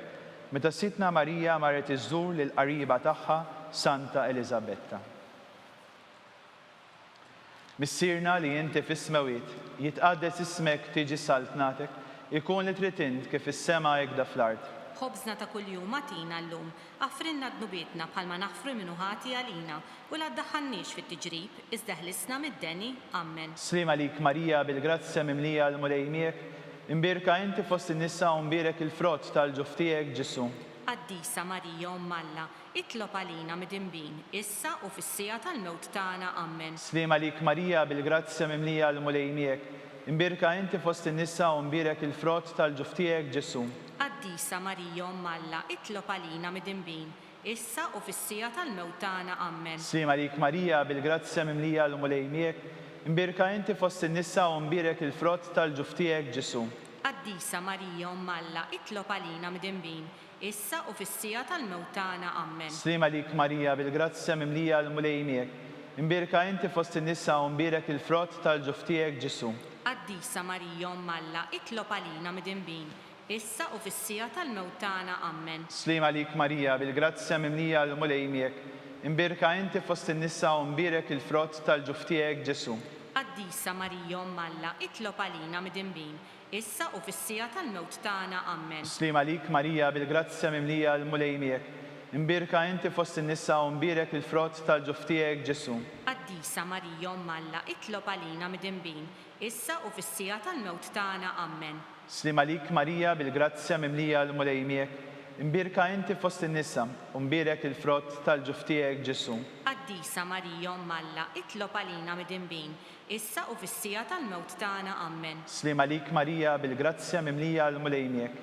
meta sitna Marija marret iżżur lil qariba tagħha Santa Elisabetta. Missierna li inti fis-smawiet, jitqaddes ismek tiġi saltnatek, ikun li trid int kif is-sema hekk fl-ard. Ħobżna ta' kuljum atina llum, affrinna dnubietna bħalma naħfru minnu ħati għalina u la ddaħħalniex fit-tiġrib, iżda ħlisna mid-deni. Amen. Slima lik Marija bil-grazzja mimlija l-mulej miegħek, imbirka inti fost in-nisa u mbirek il-frott tal-ġuf tiegħek Ġesu. Quddiesa Marija Alla, itlob għalina midinbin, issa u fis-sija tal-mewt tagħna. Amen. Slima lik Marija bil-grazzja mimlija l-mulej miegħek, imbirka inti fost in-nisa u mbirek il-frott tal-ġuf tiegħek Ġesu. Quddiesa Marija Alla, itlob għalina midinbin, issa u fis-sija tal-mewt tagħna. Amen. Slima lik Marija bil-grazzja mimlija l-mulej miegħek, imbirka inti fost in-nisa u mbirek il-frott tal-ġuf tiegħek Ġesu. Quddiesa Marija Alla, itlob għalina midinbin, issa u fis-sija tal-mewt tagħna. Amen. Slima lik Marija bil-grazzja mimlija l-mulej miegħek, imbirka inti fost in-nisa u mbirek il-frott tal-ġuf tiegħek Ġesu. Quddiesa Marija Alla, itlob għalina midinbin, issa u fis-sija tal-mewt tagħna. Amen. Slima lik Marija bil-grazzja mimlija l-mulej miegħek, imbirka inti fost in-nisa u mbirek il-frott tal-ġuf tiegħek Ġesu. Quddiesa Marija Alla, itlob għalina midinbin, issa u fis-sija tal-mewt tagħna. Amen. Slima lik Marija bil-grazzja mimlija l-mulej miegħek, imbirka inti fost in-nisa u mbirek il-frott tal-ġuf tiegħek Ġesu. Quddiesa Marija Alla, itlob għalina midinbin, issa u fis-sija tal-mewt tagħna. Amen. Slima lik Marija bil-grazzja mimlija l-mulej miegħek, imbirka inti fost in-nisa u mbirek il-frott tal-ġuf tiegħek Ġesu. Quddiesa Marija Alla, itlob għalina midinbin, issa u fis-sija tal-mewt tagħna. Amen. Slima lik Marija bil-grazzja mimlija l-mulej miegħek,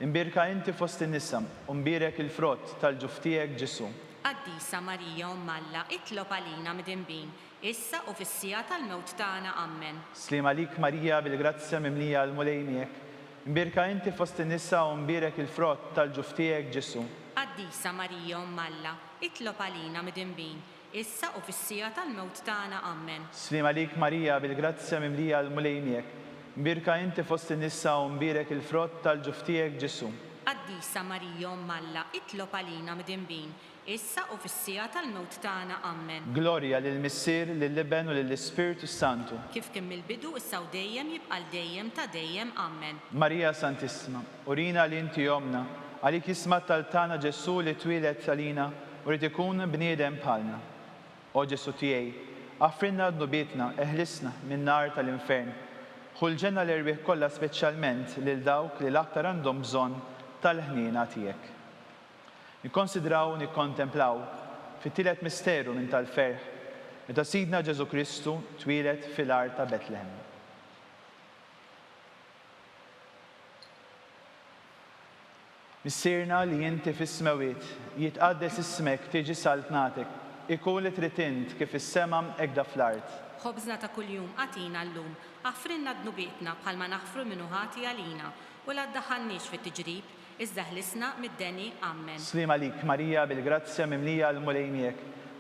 imbirka inti fost in-nisa u mbirek il-frott tal-ġuf tiegħek Ġesu. Quddiesa Marija Alla, itlob għalina midinbin, issa u fis-sija tal-mewt tagħna. Amen. Slima lik Marija bil-grazzja mimlija l-mulej miegħek, imbirka inti fost in-nisa u mbirek il-frott tal-ġuf tiegħek Ġesu. Quddiesa Marija Alla, itlob għalina midinbin, issa u fis-sija tal-mewt tagħna. Amen. Slima lik Marija bil-grazzja mimlija l-mulej miegħek, imbirka inti fost in-nisa u mbirek il-frott tal-ġuf tiegħek Ġesu. Quddiesa Marija Alla, itlob għalina midinbin, issa u fis-sija tal-mewt tagħna. Amen. Gloria lill-Missier, lill-Iben u lill-Ispiritu Santu. Kif kien mill-bidu issa u dejjem jibqal dejjem ta' dejjem. Amen. Marija Santissima, urina li inti omna, għalik jisma' talb tagħna Ġesu li twilet għalina u rid ikun bniedem bħalna. O Ġesu tiegħi, affrinna dnubietna eħlisna min-nar tal-infern. Ħulġenna l-erbieħ kollha speċjalment lil dawk li l-aktar għandhom bżonn tal-ħnina tiegħek. Nikkonsidraw u nikkontemplaw fit-tielet misteru minn tal-ferħ, meta Sidna Ġesu Kristu twilet fil-art ta' Betlehem. Missierna li inti fis-smawiet, jitqaddes ismek tiġi saltnatek, ikun li trid int kif is-sema hekk fl-art. Ħobżna ta' kuljum atina llum, affrinna dnubietna bħalma naħfru minnu ħati għalina u la ddaħħalniex fit-tiġrib, iżda ħlisna mid-deni. Amen. Slima lik Marija bil-grazzja mimlija l-mulej miegħek,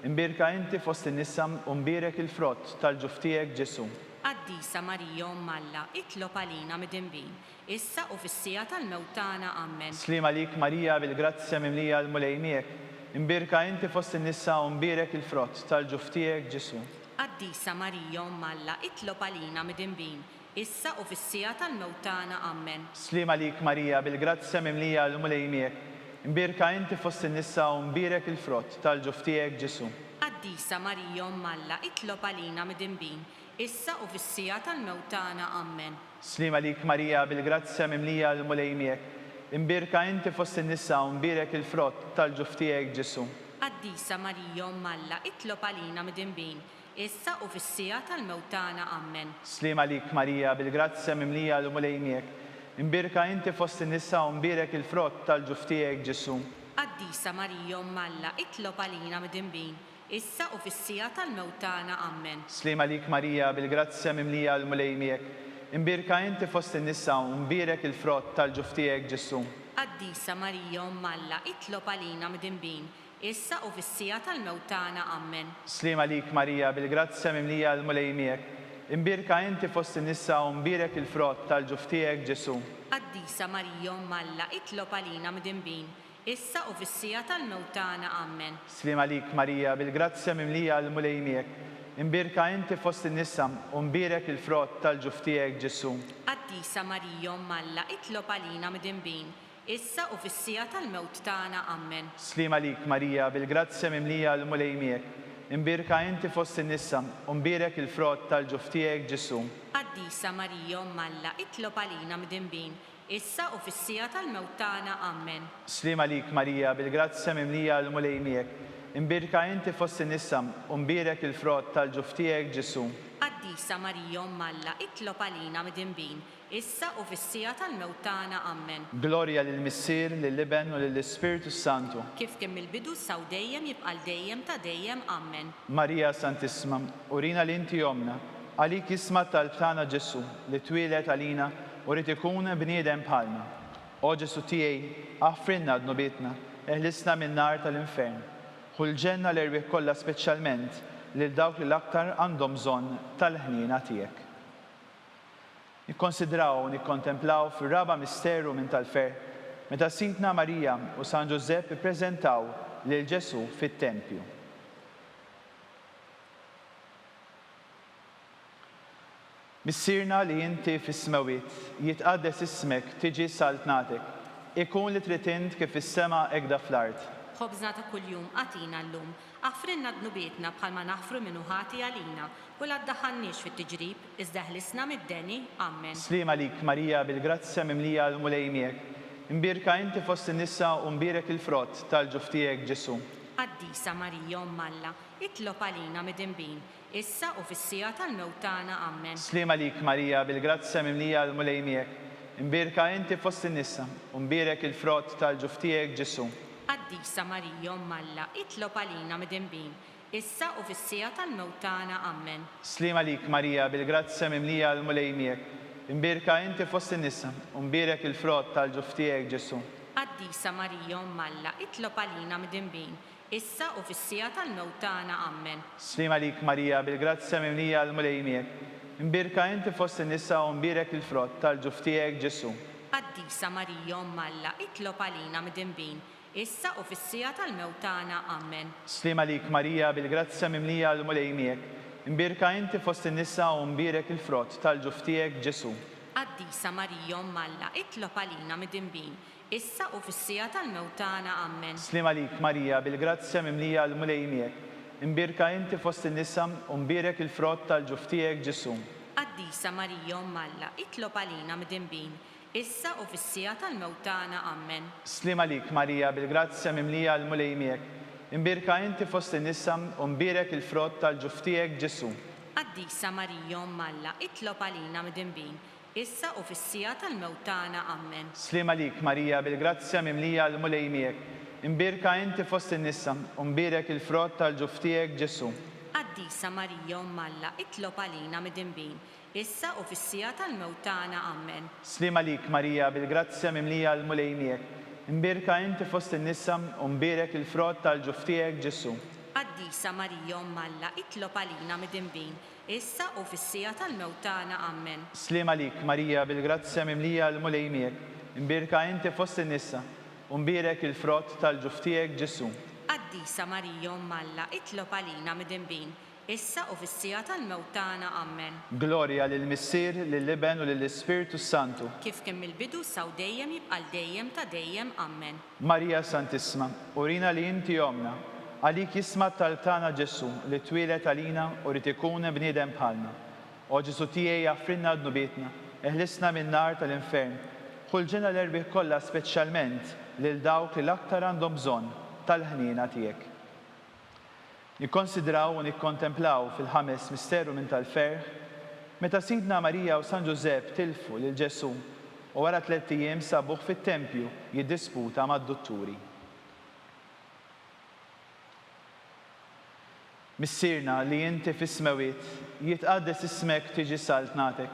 imbirka inti fost in-nisa u mbirek il-frott tal-ġuf tiegħek Ġesu. Quddiesa Marija Alla, itlob għalina midinbin, issa u fis-sija tal-mewt tagħna. Amen. Slima lik Marija bil-grazzja mimlija l-mulej miegħek, imbirka inti fost in-nisa u mbirek il-frott tal-ġuf tiegħek Ġesu. Quddiesa Marija Alla, itlob għalina midinbin, issa u fis-sija tal-mewt tagħna. Amen. Slima lik Marija bil-grazzja mimlija l-mulej miegħek, imbirka inti fost in-nisa u mbirek il-frott tal-ġuf tiegħek Ġesu. Quddiesa Marija Alla, itlob għalina midinbin, issa u fis-sija tal-mewt tagħna. Amen. Slima lik Marija bil-grazzja mimlija l-mulej miegħek, imbirka inti fost in-nisa u mbirek il-frott tal-ġuf tiegħek Ġesu. Quddiesa Marija Alla, itlob għalina midinbin, issa u fis-sija tal-mewt tagħna. Amen. Slima lik Marija, bil-grazzja mimlija l-mulej miegħek. Imbirka inti fost in-nisa u mbirek il-frott tal-ġuf tiegħek Ġesu. Quddiesa Marija Umm Alla, itlob għalina midinbin, issa u fis-sija tal-mewt tagħna. Amen. Slima lik Marija, bil-grazzja mimlija l-mulej miegħek. Imbirka inti fost in-nisa u mbirek il-frott tal-ġuf tiegħek Ġesu. Quddiesa Marija Umm Alla, itlob għalina midinbin, issa u fis-sija tal-mewt tagħna. Amen. Slima lik Marija, bil-grazzja mimlija l-mulej miegħek. Imbirka inti fost in-nisa u mbirek il-frott tal-ġuf tiegħek Ġesu. Quddiesa Marija Umm Alla, itlob għalina midinbin, issa u fis-sija tal-mewt tagħna. Amen. Slima lik Marija, bil-grazzja mimlija l-mulej miegħek. Imbirka inti fost in-nisa u mbirek il-frott tal-ġuf tiegħek Ġesu. Quddiesa Marija Umm Alla, itlob għalina midinbin, issa u fis-sija tal-mewt tagħna. Amen. Slima lik Marija, bil-grazzja mimlija l-mulej miegħek. Imbirka inti fost in-nisa u mbirek il-frott tal-ġuf tiegħek Ġesu. Quddiesa Marija Umm Alla, itlob għalina midinbin, issa u fis-sija tal-mewt tagħna. Amen. Slima lik Marija, bil-grazzja mimlija l-mulej miegħek. Imbirka inti fost in-nisa u mbirek il-frott tal-ġuf tiegħek Ġesu. Quddiesa Marija Umm Alla, itlob għalina midinbin, issa u fis-sija tal-mewt tagħna. Amen. Glorja lill-Missier, lill-Iben u lill-Ispiritu Santu. Kif kien mill-bidu saw dejjem jibqa' dejjem ta' dejjem. Amen. Marija Santissima, urina li inti jomna, għalik jisma tal-tana Ġesu li twilet għalina u rrid ikun bniedem bħalna. O Ġesu tiegħi, aħfrinna dnubietna, eħlisna min-nar tal-infern. Ħulġenna l-erbieħ kollha speċjalment lil dawk li l-aktar għandhom bżonn tal-ħniena tiegħek. Nikkonsidraw u nikkontemplaw fir-raba misteru minn tal-fer, meta Sintna Marija u San Ġusepp ippreżentaw lil Ġesu fit-Tempju. Missirna li inti fis-smawiet, jitqaddes ismek, tiġi saltnatek, ikun li trid int kif is-sema hekk fl-art. Ħobżna ta' kuljum għatina llum, aħfrinna dnubietna bħalma naħfru minnu ħati għalina, u la ddaħħalniex fit-tiġrib, iżda ħlisna mid-deni. Amen. Slima lik Marija, bil-grazzja mimlija l-mulej miegħek. Imbirka inti fost in-nisa u mbirek il-frott tal-ġuf tiegħek Ġesu. Quddiesa Marija Umm Alla, itlob għalina midinbin, issa u fis-sija tal-mewt tagħna. Amen. Slima lik Marija, bil-grazzja mimlija l-mulej miegħek. Imbirka inti fost in-nisa u mbirek il-frott tal-ġuf tiegħek Ġesu. Quddiesa Marija Umm Alla, itlob għalina midinbin, issa u fis-sija tal-mewt tagħna. Amen. Slima lik Marija, bil-grazzja mimlija l-mulej miegħek. Imbirka inti fost in-nisa u mbirek il-frott tal-ġuf tiegħek Ġesu. Quddiesa Marija Umm Alla, itlob għalina midinbin, issa u fis-sija tal-mewt tagħna. Amen. Slima lik Marija, bil-grazzja mimlija l-mulej miegħek. Imbirka inti fost in-nisa u mbirek il-frott tal-ġuf tiegħek Ġesu. Quddiesa Marija Umm Alla, itlob għalina midinbin, issa u fis-sija tal-mewt tagħna. Amen. Slima lik Marija, bil-grazzja mimlija l-mulej miegħek. Imbirka inti fost in-nisa u mbirek il-frott tal-ġuf tiegħek Ġesu. Quddiesa Marija Umm Alla, itlob għalina midinbin, issa u fis-sija tal-mewt tagħna. Amen. Slima lik Marija, bil-grazzja mimlija l-mulej miegħek. Imbirka inti fost in-nisa u mbirek il-frott tal-ġuf tiegħek Ġesu. Quddiesa Marija Umm Alla, itlob għalina midinbin, issa u fis-sija tal-mewt tagħna. Amen. Slima lik Marija, bil-grazzja mimlija l-mulej miegħek. Imbirka inti fost in-nisa u mbirek il-frott tal-ġuf tiegħek Ġesu. Quddiesa Marija Umm Alla, itlob għalina midinbin, issa u fis-sija tal-mewt tagħna. Amen. Slima lik Marija, bil-grazzja mimlija l-mulej miegħek. Imbirka inti fost in-nisa u mbirek il-frott tal-ġuf tiegħek Ġesu. Quddiesa Marija Umm Alla, itlob għalina midinbin, issa u fis-sija tal-mewt tagħna. Amen. Slima lik Marija, bil-grazzja mimlija l-mulej miegħek. Imbirka inti fost in-nisa u mbirek il-frott tal-ġuf tiegħek Ġesu. Quddiesa Marija Umm Alla, itlob għalina midinbin, issa u fis-sija tal-mewt tagħna. Amen. Slima lik Marija, bil-grazzja mimlija l-mulej miegħek. Imbirka inti fost in-nisa u mbirek il-frott tal-ġuf tiegħek Ġesu. Quddiesa Marija Umm Alla, itlob għalina midinbin, issa u fis-sija tal-mewt tagħna. Amen. Glorja lill-Missier, lill-Iben u lill-Ispiritu Santu. Kif kien mill-bidu saw dejjem jibqa' dejjem ta' dejjem. Amen. Marija Santissima, urina li inti jomna, għalik jisma tal-tana Ġesu li twilet għalina u rrid ikun bniedem bħalna. O Ġesu tiegħi, aħfrinna dnubietna, eħlisna min-nar tal-infern. Ħulġenna l-erbieħ kollha speċjalment lil dawk li l-aktar għandhom bżonn tal-ħniena tiegħek. Nikkonsidraw u nikkontemplaw fil-ħames misteru minn tal-ferħ meta Sidna Marija u San Ġusepp tilfu lil Ġesu u wara 3 ijiem sabuh fit-tempju jiddisputa mad-dutturi. Missirna li inti fis-smawiet jitqaddes ismek tiġi saltnatek,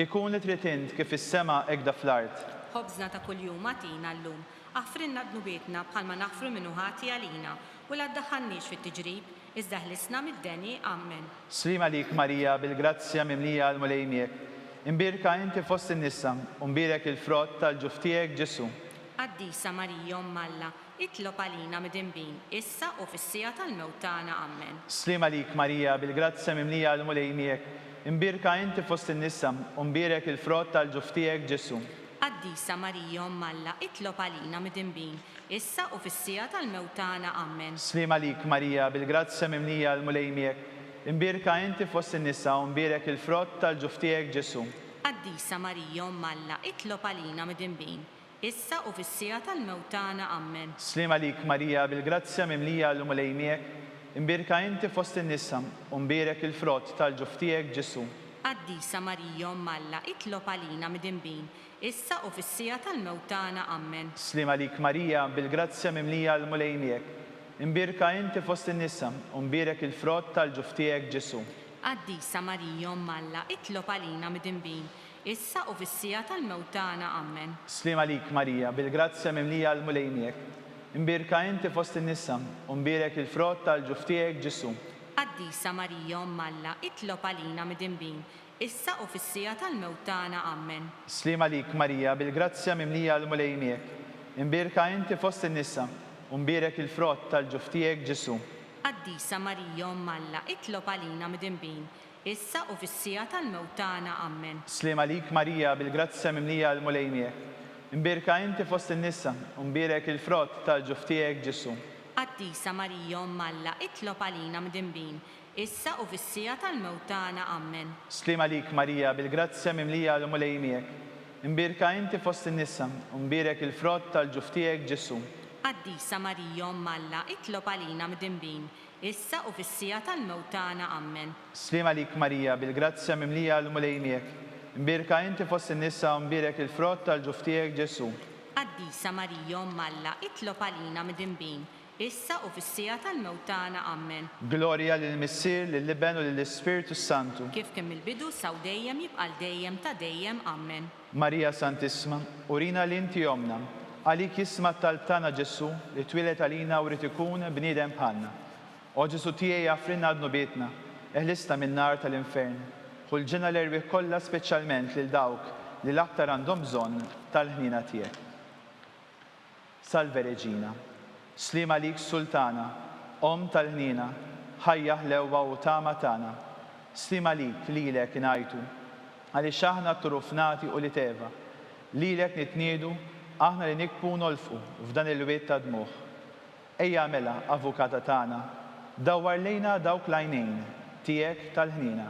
ikun li trid int kif is-sema hekk fl-art. Ħobżna ta' kuljum atina llum, aħfrinna dnubietna bħalma naħfru minnu ħati għalina u la ddaħħalniex fit-tiġrib, iżda ħlisna mid-deni, Amen. Slima lik Marija bil-grazzja mimlija l-mulej miegħek, imbirka inti fost in-nisa u mbirek il-frott tal-ġuf tiegħek Ġesu. Quddiesa Marija Omm Alla, itlob għalina mid-inbin, issa u fis-sija tal-mewt tagħna, Amen. Slima lik Marija bil-grazzja mimlija l-mulej miegħek, imbirka inti fost in-nisa u mbirek il-frott tal-ġuf tiegħek Ġesu. Quddiesa Marija Omm Alla, itlob għalina mid-inbin, issa u fis-sija tal-mewt tagħna, Amen. Slima lik Marija bil-grazzja mimlija l-mulej miegħek, imbirka inti fost in-nisa u mbirek il-frott tal-ġuf tiegħek Ġesu. Quddiesa Marija Omm Alla, itlob għalina mid-inbin, issa u fis-sija tal-mewt tagħna, Amen. Slima lik Marija bil-grazzja mimlija l-mulej miegħek, imbirka inti fost in-nisa u mbirek il-frott tal-ġuf tiegħek Ġesu. Quddiesa Marija Omm Alla, itlob għalina mid-inbin, issa u fis-sija tal-mewt tagħna, Amen. Slima lik Marija bil-grazzja mimlija l-mulej miegħek, imbirka inti fost in-nisa u mbirek il-frott tal-ġuf tiegħek Ġesu. Quddiesa Marija Omm Alla, itlob għalina mid-inbin, issa u fis-sija tal-mewt tagħna, Amen. Slima lik Marija bil-grazzja mimlija l-mulej miegħek, imbirka inti fost in-nisa u mbirek il-frott tal-ġuf tiegħek Ġesu. Quddiesa Marija Omm Alla, itlob għalina mid-inbin, issa u fis-sija tal-mewt tagħna, Amen. Slima lik Marija bil-grazzja mimlija l-mulej miegħek, imbirka inti fost in-nisa u mbirek il-frott tal-ġuf tiegħek Ġesu. Quddiesa Marija Omm Alla, itlob għalina mid-inbin, issa u fis-sija tal-mewt tagħna, Amen. Slima lik Marija bil-grazzja mimlija l-mulej miegħek, imbirka inti fost in-nisa u mbirek il-frott tal-ġuf tiegħek Ġesu. Quddiesa Marija Omm Alla, itlob għalina mid-inbin, issa u fis-sija tal-mewt tagħna, Amen. Slima lik Marija bil-grazzja mimlija l-mulej miegħek, imbirka inti fost in-nisa u mbirek il-frott tal-ġuf tiegħek Ġesu. Quddiesa Marija Omm Alla, itlob għalina mid-inbin, issa u fis-sija tal-mewt tagħna, Amen. Slima lik Marija bil-grazzja mimlija l-mulej miegħek, imbirka inti fost in-nisa u mbirek il-frott tal-ġuf tiegħek Ġesu. Quddiesa Marija Omm Alla, itlob għalina mid-inbin, issa u fis-sija tal-mewt tagħna, Amen. Glorja lill-Missier, lill-Iben u lill-Ispiritu Santu. Kif kemm il-bidu saw dejjem jibqa' dejjem ta' dejjem, Amen. Marija Santissima, urina li inti omna, għalik jisma tal-tana Ġesu li twilet għalina u rrid ikun bniedem bħalna. O Ġesu tiegħi jaffrinna dnubietna, eħlista min-nar tal-infern, ħulġina l-erbieħ kollha speċjalment lil dawk li l-aktar għandhom bżonn tal-ħnina tiegħek. Salve Reġina, slima lik Sultana, Om tal-ħnina, ħajja ħlewwa u tama tagħna. Slima lik lilek ingħajtu, għaliex aħna turufnati u li teva, lilek nitniedu aħna li nikbu nolfqu f'dan il-wiet ta' dmuħ. Ejja mela, avukata tagħna, dawwar lejna dawk l-għajnejn tiegħek tal-ħnina.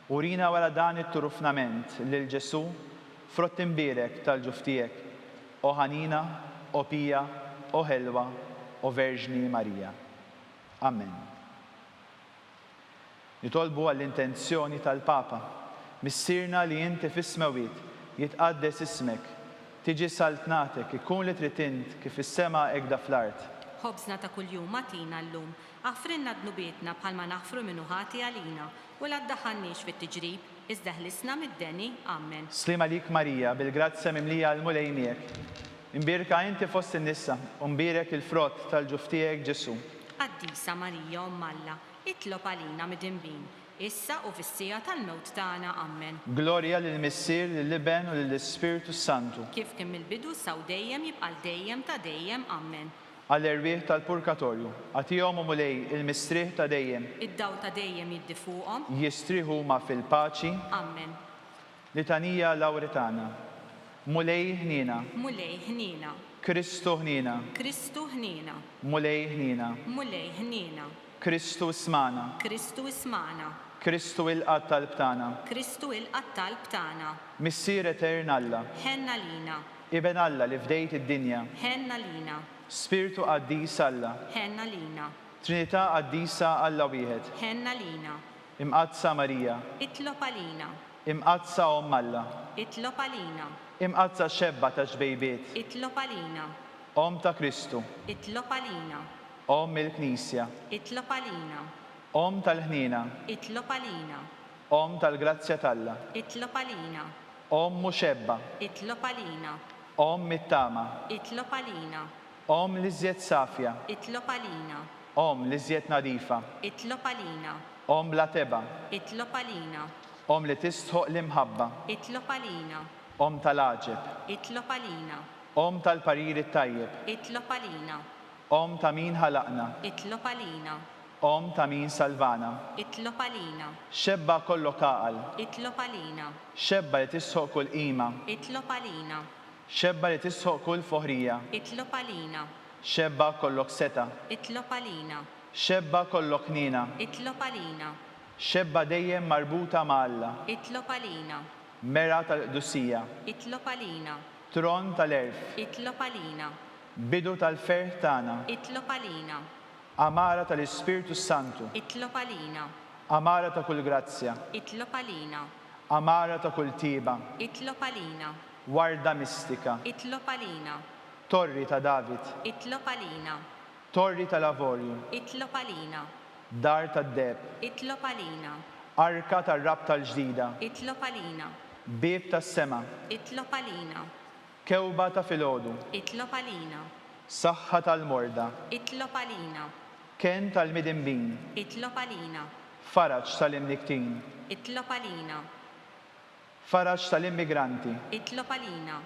Urina wara dan it-turufnament lil Ġesu frott imbierek tal-ġuf tiegħek, o ħanina, o pija, o ħelwa, o Verġni Marija. Amen. Nitolbu għall-intenzjoni tal-Papa, missirna li inti fis-smawiet jitqaddes ismek, tiġi saltnatek, ikun li trid int kif is-sema hekk fl-art. Ħobżna ta' kuljum atina llum, aħfrinna dnubietna bħalma naħfru minnu ħati għalina u la ddaħħalniex fit-tiġrib, iżda ħlisna mid-deni, Amen. Slima lik Marija bil-grazzja mimlija l-mulej miegħek, imbirka inti fost in-nisa u mbirek il-frott tal-ġuf tiegħek Ġesu. Quddiesa Marija Omm Alla, itlob għalina mid-inbin, issa u fis-sija tal-mewt tagħna, Amen. Glorja lill-Missier, lill-Iben u lill-Ispiritu Santu. Kif kemm il-bidu saw dejjem jibqa' dejjem ta' dejjem, Amen. Għall-erbieħ tal-Purgatorju, għatihom u mulej il-mistrieħ ta' dejjem. Id-daw ta' dejjem jiddi fuqhom, Jistrieħu ma fil-paċi. Amen. Litanija Lawretana. Mulej ħnina. Mulej ħnina, Kristu ħnina. Kristu ħnina, Mulej ħnina. mulej ħnina, Kristu smana. Kristu ismana, Kristu il-qatt tal-btana. Kristu il-qattal btana, Missier etern Alla. ħenna lina, Iben Alla li fdejt id-dinja. ħenna lina, Spiritu qaddis Alla. ħenna lina, Trinità Quddiesa Alla wieħed. ħenna lina, Imqadsa Marija. itlob għalina, Imqadsa Omm Alla. itlob għalina, Imqadsa xebba ta' ġbejbiet. itlob għalina, Omm ta' Kristu. itlob għalina, Omm il-Knisja. itlob għalina, Omm tal-ħnina. itlob għalina, Omm tal-Grazzja talla. itlob għalina, Omm muxebba. itlob għalina, Omm mit-tama. itlob għalina, Omm l-iżjed safja. itlob għalina, Omm l-iżjed nadifa. itlob għalina, Omm la teba. itlob għalina, Omm li tistħoq l-imħabba. itlob għalina, Omm tal-aġeb. itlob għalina, Omm tal-parir tajjeb. itlob għalina, Omm ta' min ħalaqna. itlob għalina, Omm ta' min salvana. itlob għalina, Xebba kollu kaqal. itlob għalina, Xebba li tisħoq kull qima. itlob għalina, Xebba li tisħoq kull foħrija. itlob għalina, Xebba kollok seta. itlob għalina, Xebba kollok nina. itlob għalina, Xebba dejjem marbuta ma' Alla. itlob għalina, Mera tal-Qdussija. itlob għalina, Tron tal-erf. itlob għalina, Bidu tal-ferħ tagħna. itlob għalina, Amara tal-Ispirtu Santu. itlob għalina, Amara ta' kull grazzja. itlob għalina, Amara ta' kull tiba. itlob għalina, Warda mistika. itlob għalina, Torri ta' David. itlob għalina, Torri tal-Avorju. itlob għalina, Dar tad-deb. itlob għalina, Arka tar-rab tal-ġdida. itlob għalina, Bib tas-sema. itlob għalina, Kewba ta' filgħodu. itlob għalina, Saħħa tal-morda. itlob għalina, Ken tal-midinbin. itlob għalina, Faraġ tal-imniktin. itlob għalina, Faraġ tal-immigranti. itlob għalina,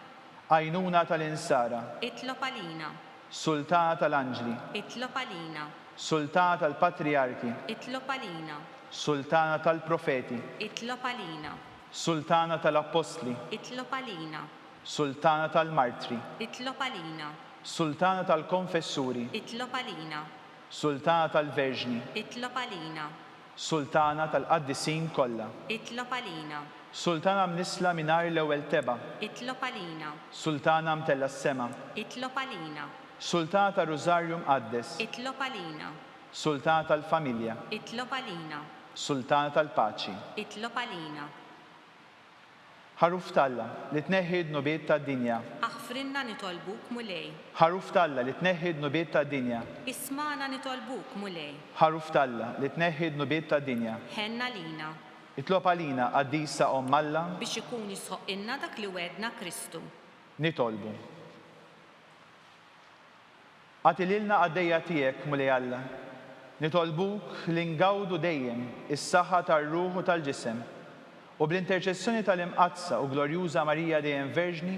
Għajnuna tal-insara. itlob għalina, Sultana tal-anġli. itlob għalina, Sultana tal-patriarki. itlob għalina, Sultana tal-profeti. itlob għalina, Sultana tal-apostli. itlob għalina, Sultana tal-martri. itlob għalina, Sultana tal-konfessuri. itlob għalina, Sultana tal-verġni. itlob għalina, Sultana tal-qaddisin kollha. itlob għalina, Sultana mnisla minar l-ewwel teba. itlob għalina, Sultana mtella s-sema. itlob għalina, Sultana ta' Rużarju mqaddes. itlob għalina, Sultana tal-familja. itlob għalina, Sultana tal-paċi. itlob għalina, Ħaruf talla li tneħħid nubiet tad-dinja. aħfrinna nitolbuk mulej, Ħaruf talla li tneħħid nubiet tad-dinja. ismana nitolbuk mulej, Ħaruf talla li tneħħid nubiet tad-dinja. ħenna lina, Itlob għalina Quddiesa Omm Alla. biex ikun jisħoq inna dak li wedna Kristu. Nitolbu. Għatililna għaddejja tiegħek mulej Alla. Nitolbuk li ngawdu dejjem is-saħħa tar-ruħ u tal-ġisem u bl-interċessjoni tal-imqazza u glorjuża Marija dejjem Verġni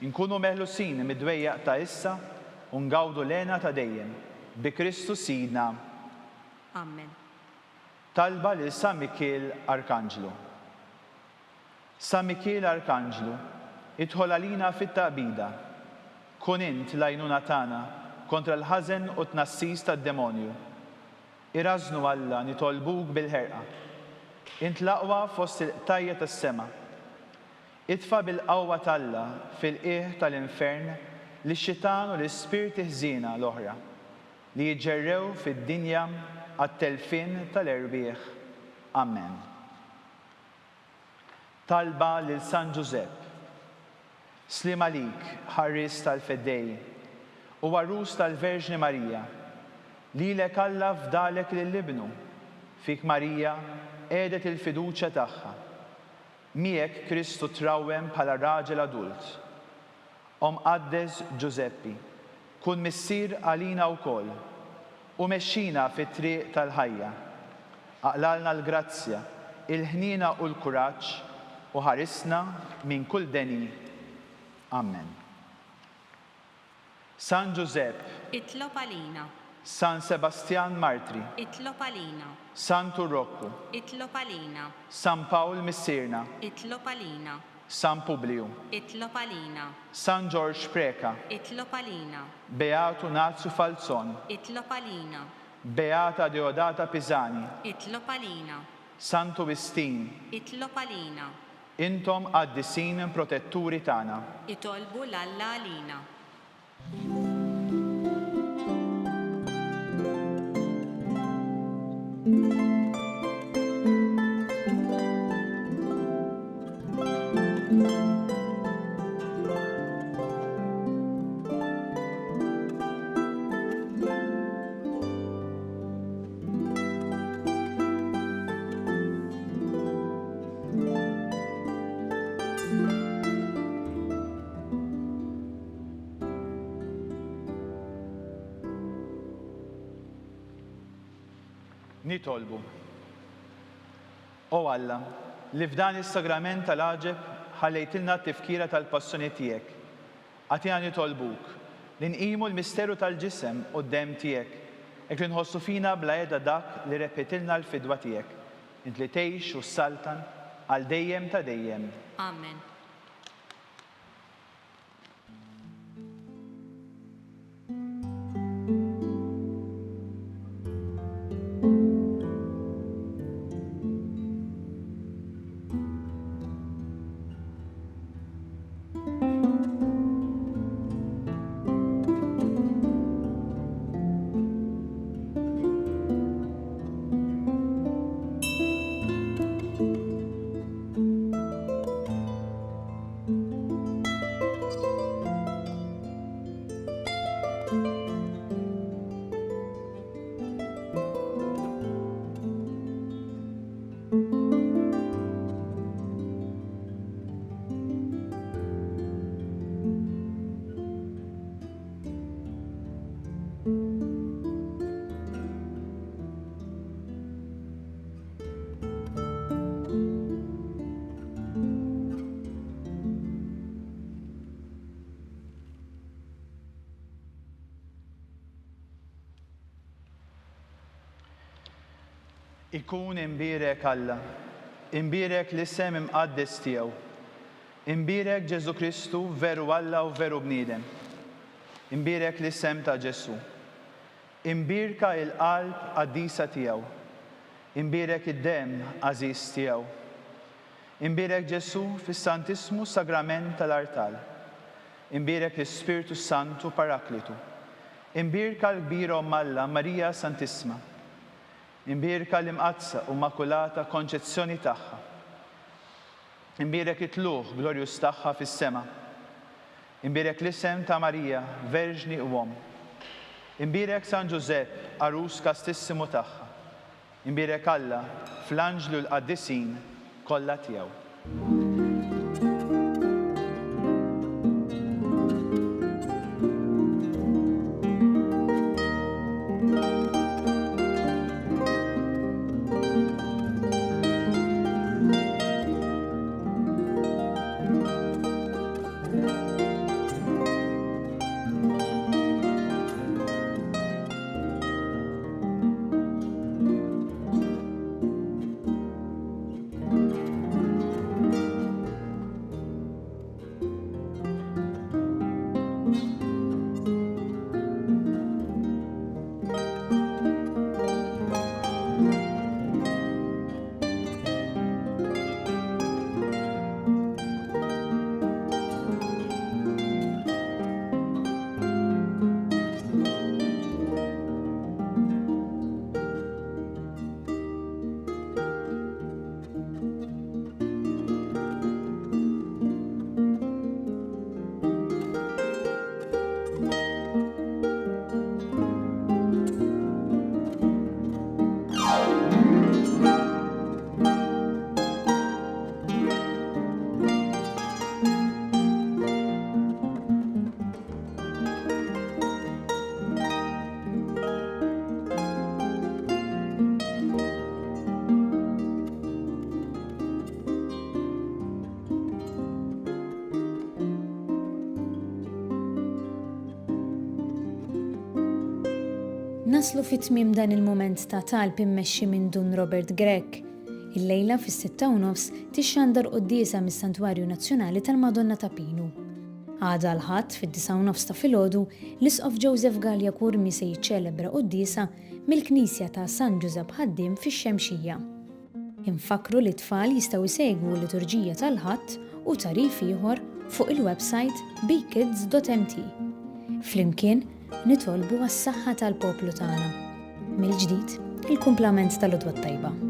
nkunu meħlusin mid-dwejjaq ta' issa u ngawdu lena ta' dejjem bi Kristu Sidna. Amen. Talba lil San Mikiel Arkanġlu. San Mikiel Arkanġlu, idħol għalina fit-taqbida. Kun int l-għajnuna tagħna kontra l-ħażen u tnassis tad-demonju. Irażnu Alla nitolbuk bil-ħerqa. Int l-aqwa fost il-qtajja tas-sema. Itfa bil-qawwa talla fil-qiegħ tal-infern li x-xitan u l-ispirti ħżiena l-oħra li jiġġerrew fid-dinja għat-telfin tal-erbieħ. Amen. Talba lil San Giuseppe. Slim għalik, ħarris tal-feddej, u għarrus tal-Verġni Marija, lilek Alla fdalek lill-ibnu, fik Marija għedet il-fiduċja tagħha. Miegħek Kristu trawwem bħala raġel adult. Omm Quddes Giuseppi, kun missier għalina wkoll u mexxina fit-triq tal-ħajja. Aqlalna l-grazzja, il-ħnina u l-kuraġġ u ħarisna minn kull deni. Amen. San Giuseppe, Itlob għalina, San Sebastian Martri, itlob għalina, San Turrokku, itlob għalina, San Pawl Missirna, itlob għalina, San Publiu, itlob għalina, San George Preka, itlob għalina, Beatu Nazzu Falzon, itlob għalina, Beata Deodata Pisani, itlob għalina, Santu Vistin, itlob għalina, intom qaddisin protetturi tagħna. itolbu l-Alla għalina. Nitolbu. O Alla, li f'dan is-sagrament tal-għaġeb ħallejtilna t-tifkira tal-passjoni tiegħek. Għatina nitolbuk li nqimu l-misteru tal-ġisem quddiem tiegħek, hekk li nħossu fina bla qiegħda dak li repetilna l-fidwa tiegħek. Int li tgħix u ssaltan għal dejjem ta' dejjem. Amen. Ikun imbirek Alla, imbirek l-isem imqaddis tiegħu, imbirek Ġesu Kristu veru Alla u veru bniedem, imbirek l-isem ta' Ġesu, imbirka il-qalb qaddisa tiegħu, imbirek id-dem għażiż tiegħu, imbirek Ġesu fis-Santismu Sagrament tal-Artal, imbirek l-Ispiritu Santu Paraklitu, imbirka l-kbira Alla Marija Santisma, imbirka l-imqazza u makulata konċezzjoni tagħha. Imbirek it-tluħ glorjus tagħha fis-sema. Imbirek l-isem ta' Marija, Verġni u Om. Imbirek San Ġusepp, arus kastissimu tagħha. Imbirek Alla fl-anġlu l-qaddisin kollha tiegħu. Naslu fit-tmiem dan il-moment ta' talb immexxi minn Dun Robert Grech. Il-lejla fis-6:30 tixxandar Quddiesa mis-Santwarju Nazzjonali tal-Madonna ta' Pinu. Għada l-ħadd fid-9:30 ta' filgħodu l-Isqof Joseph Gallia Kurmi se jiċċelebra Quddiesa mill-Knisja ta' San Ġusepp Ħaddiem fix-Xemxija. Infakru li t-tfal jistgħu jsegwu l-liturġija tal-ħadd u tarif ieħor fuq il-website bkids.mt. Flimkien nitolbu għas-saħħa tal-poplu tagħna. Mill-ġdid, il-kumplament tal-Udwa Tajba.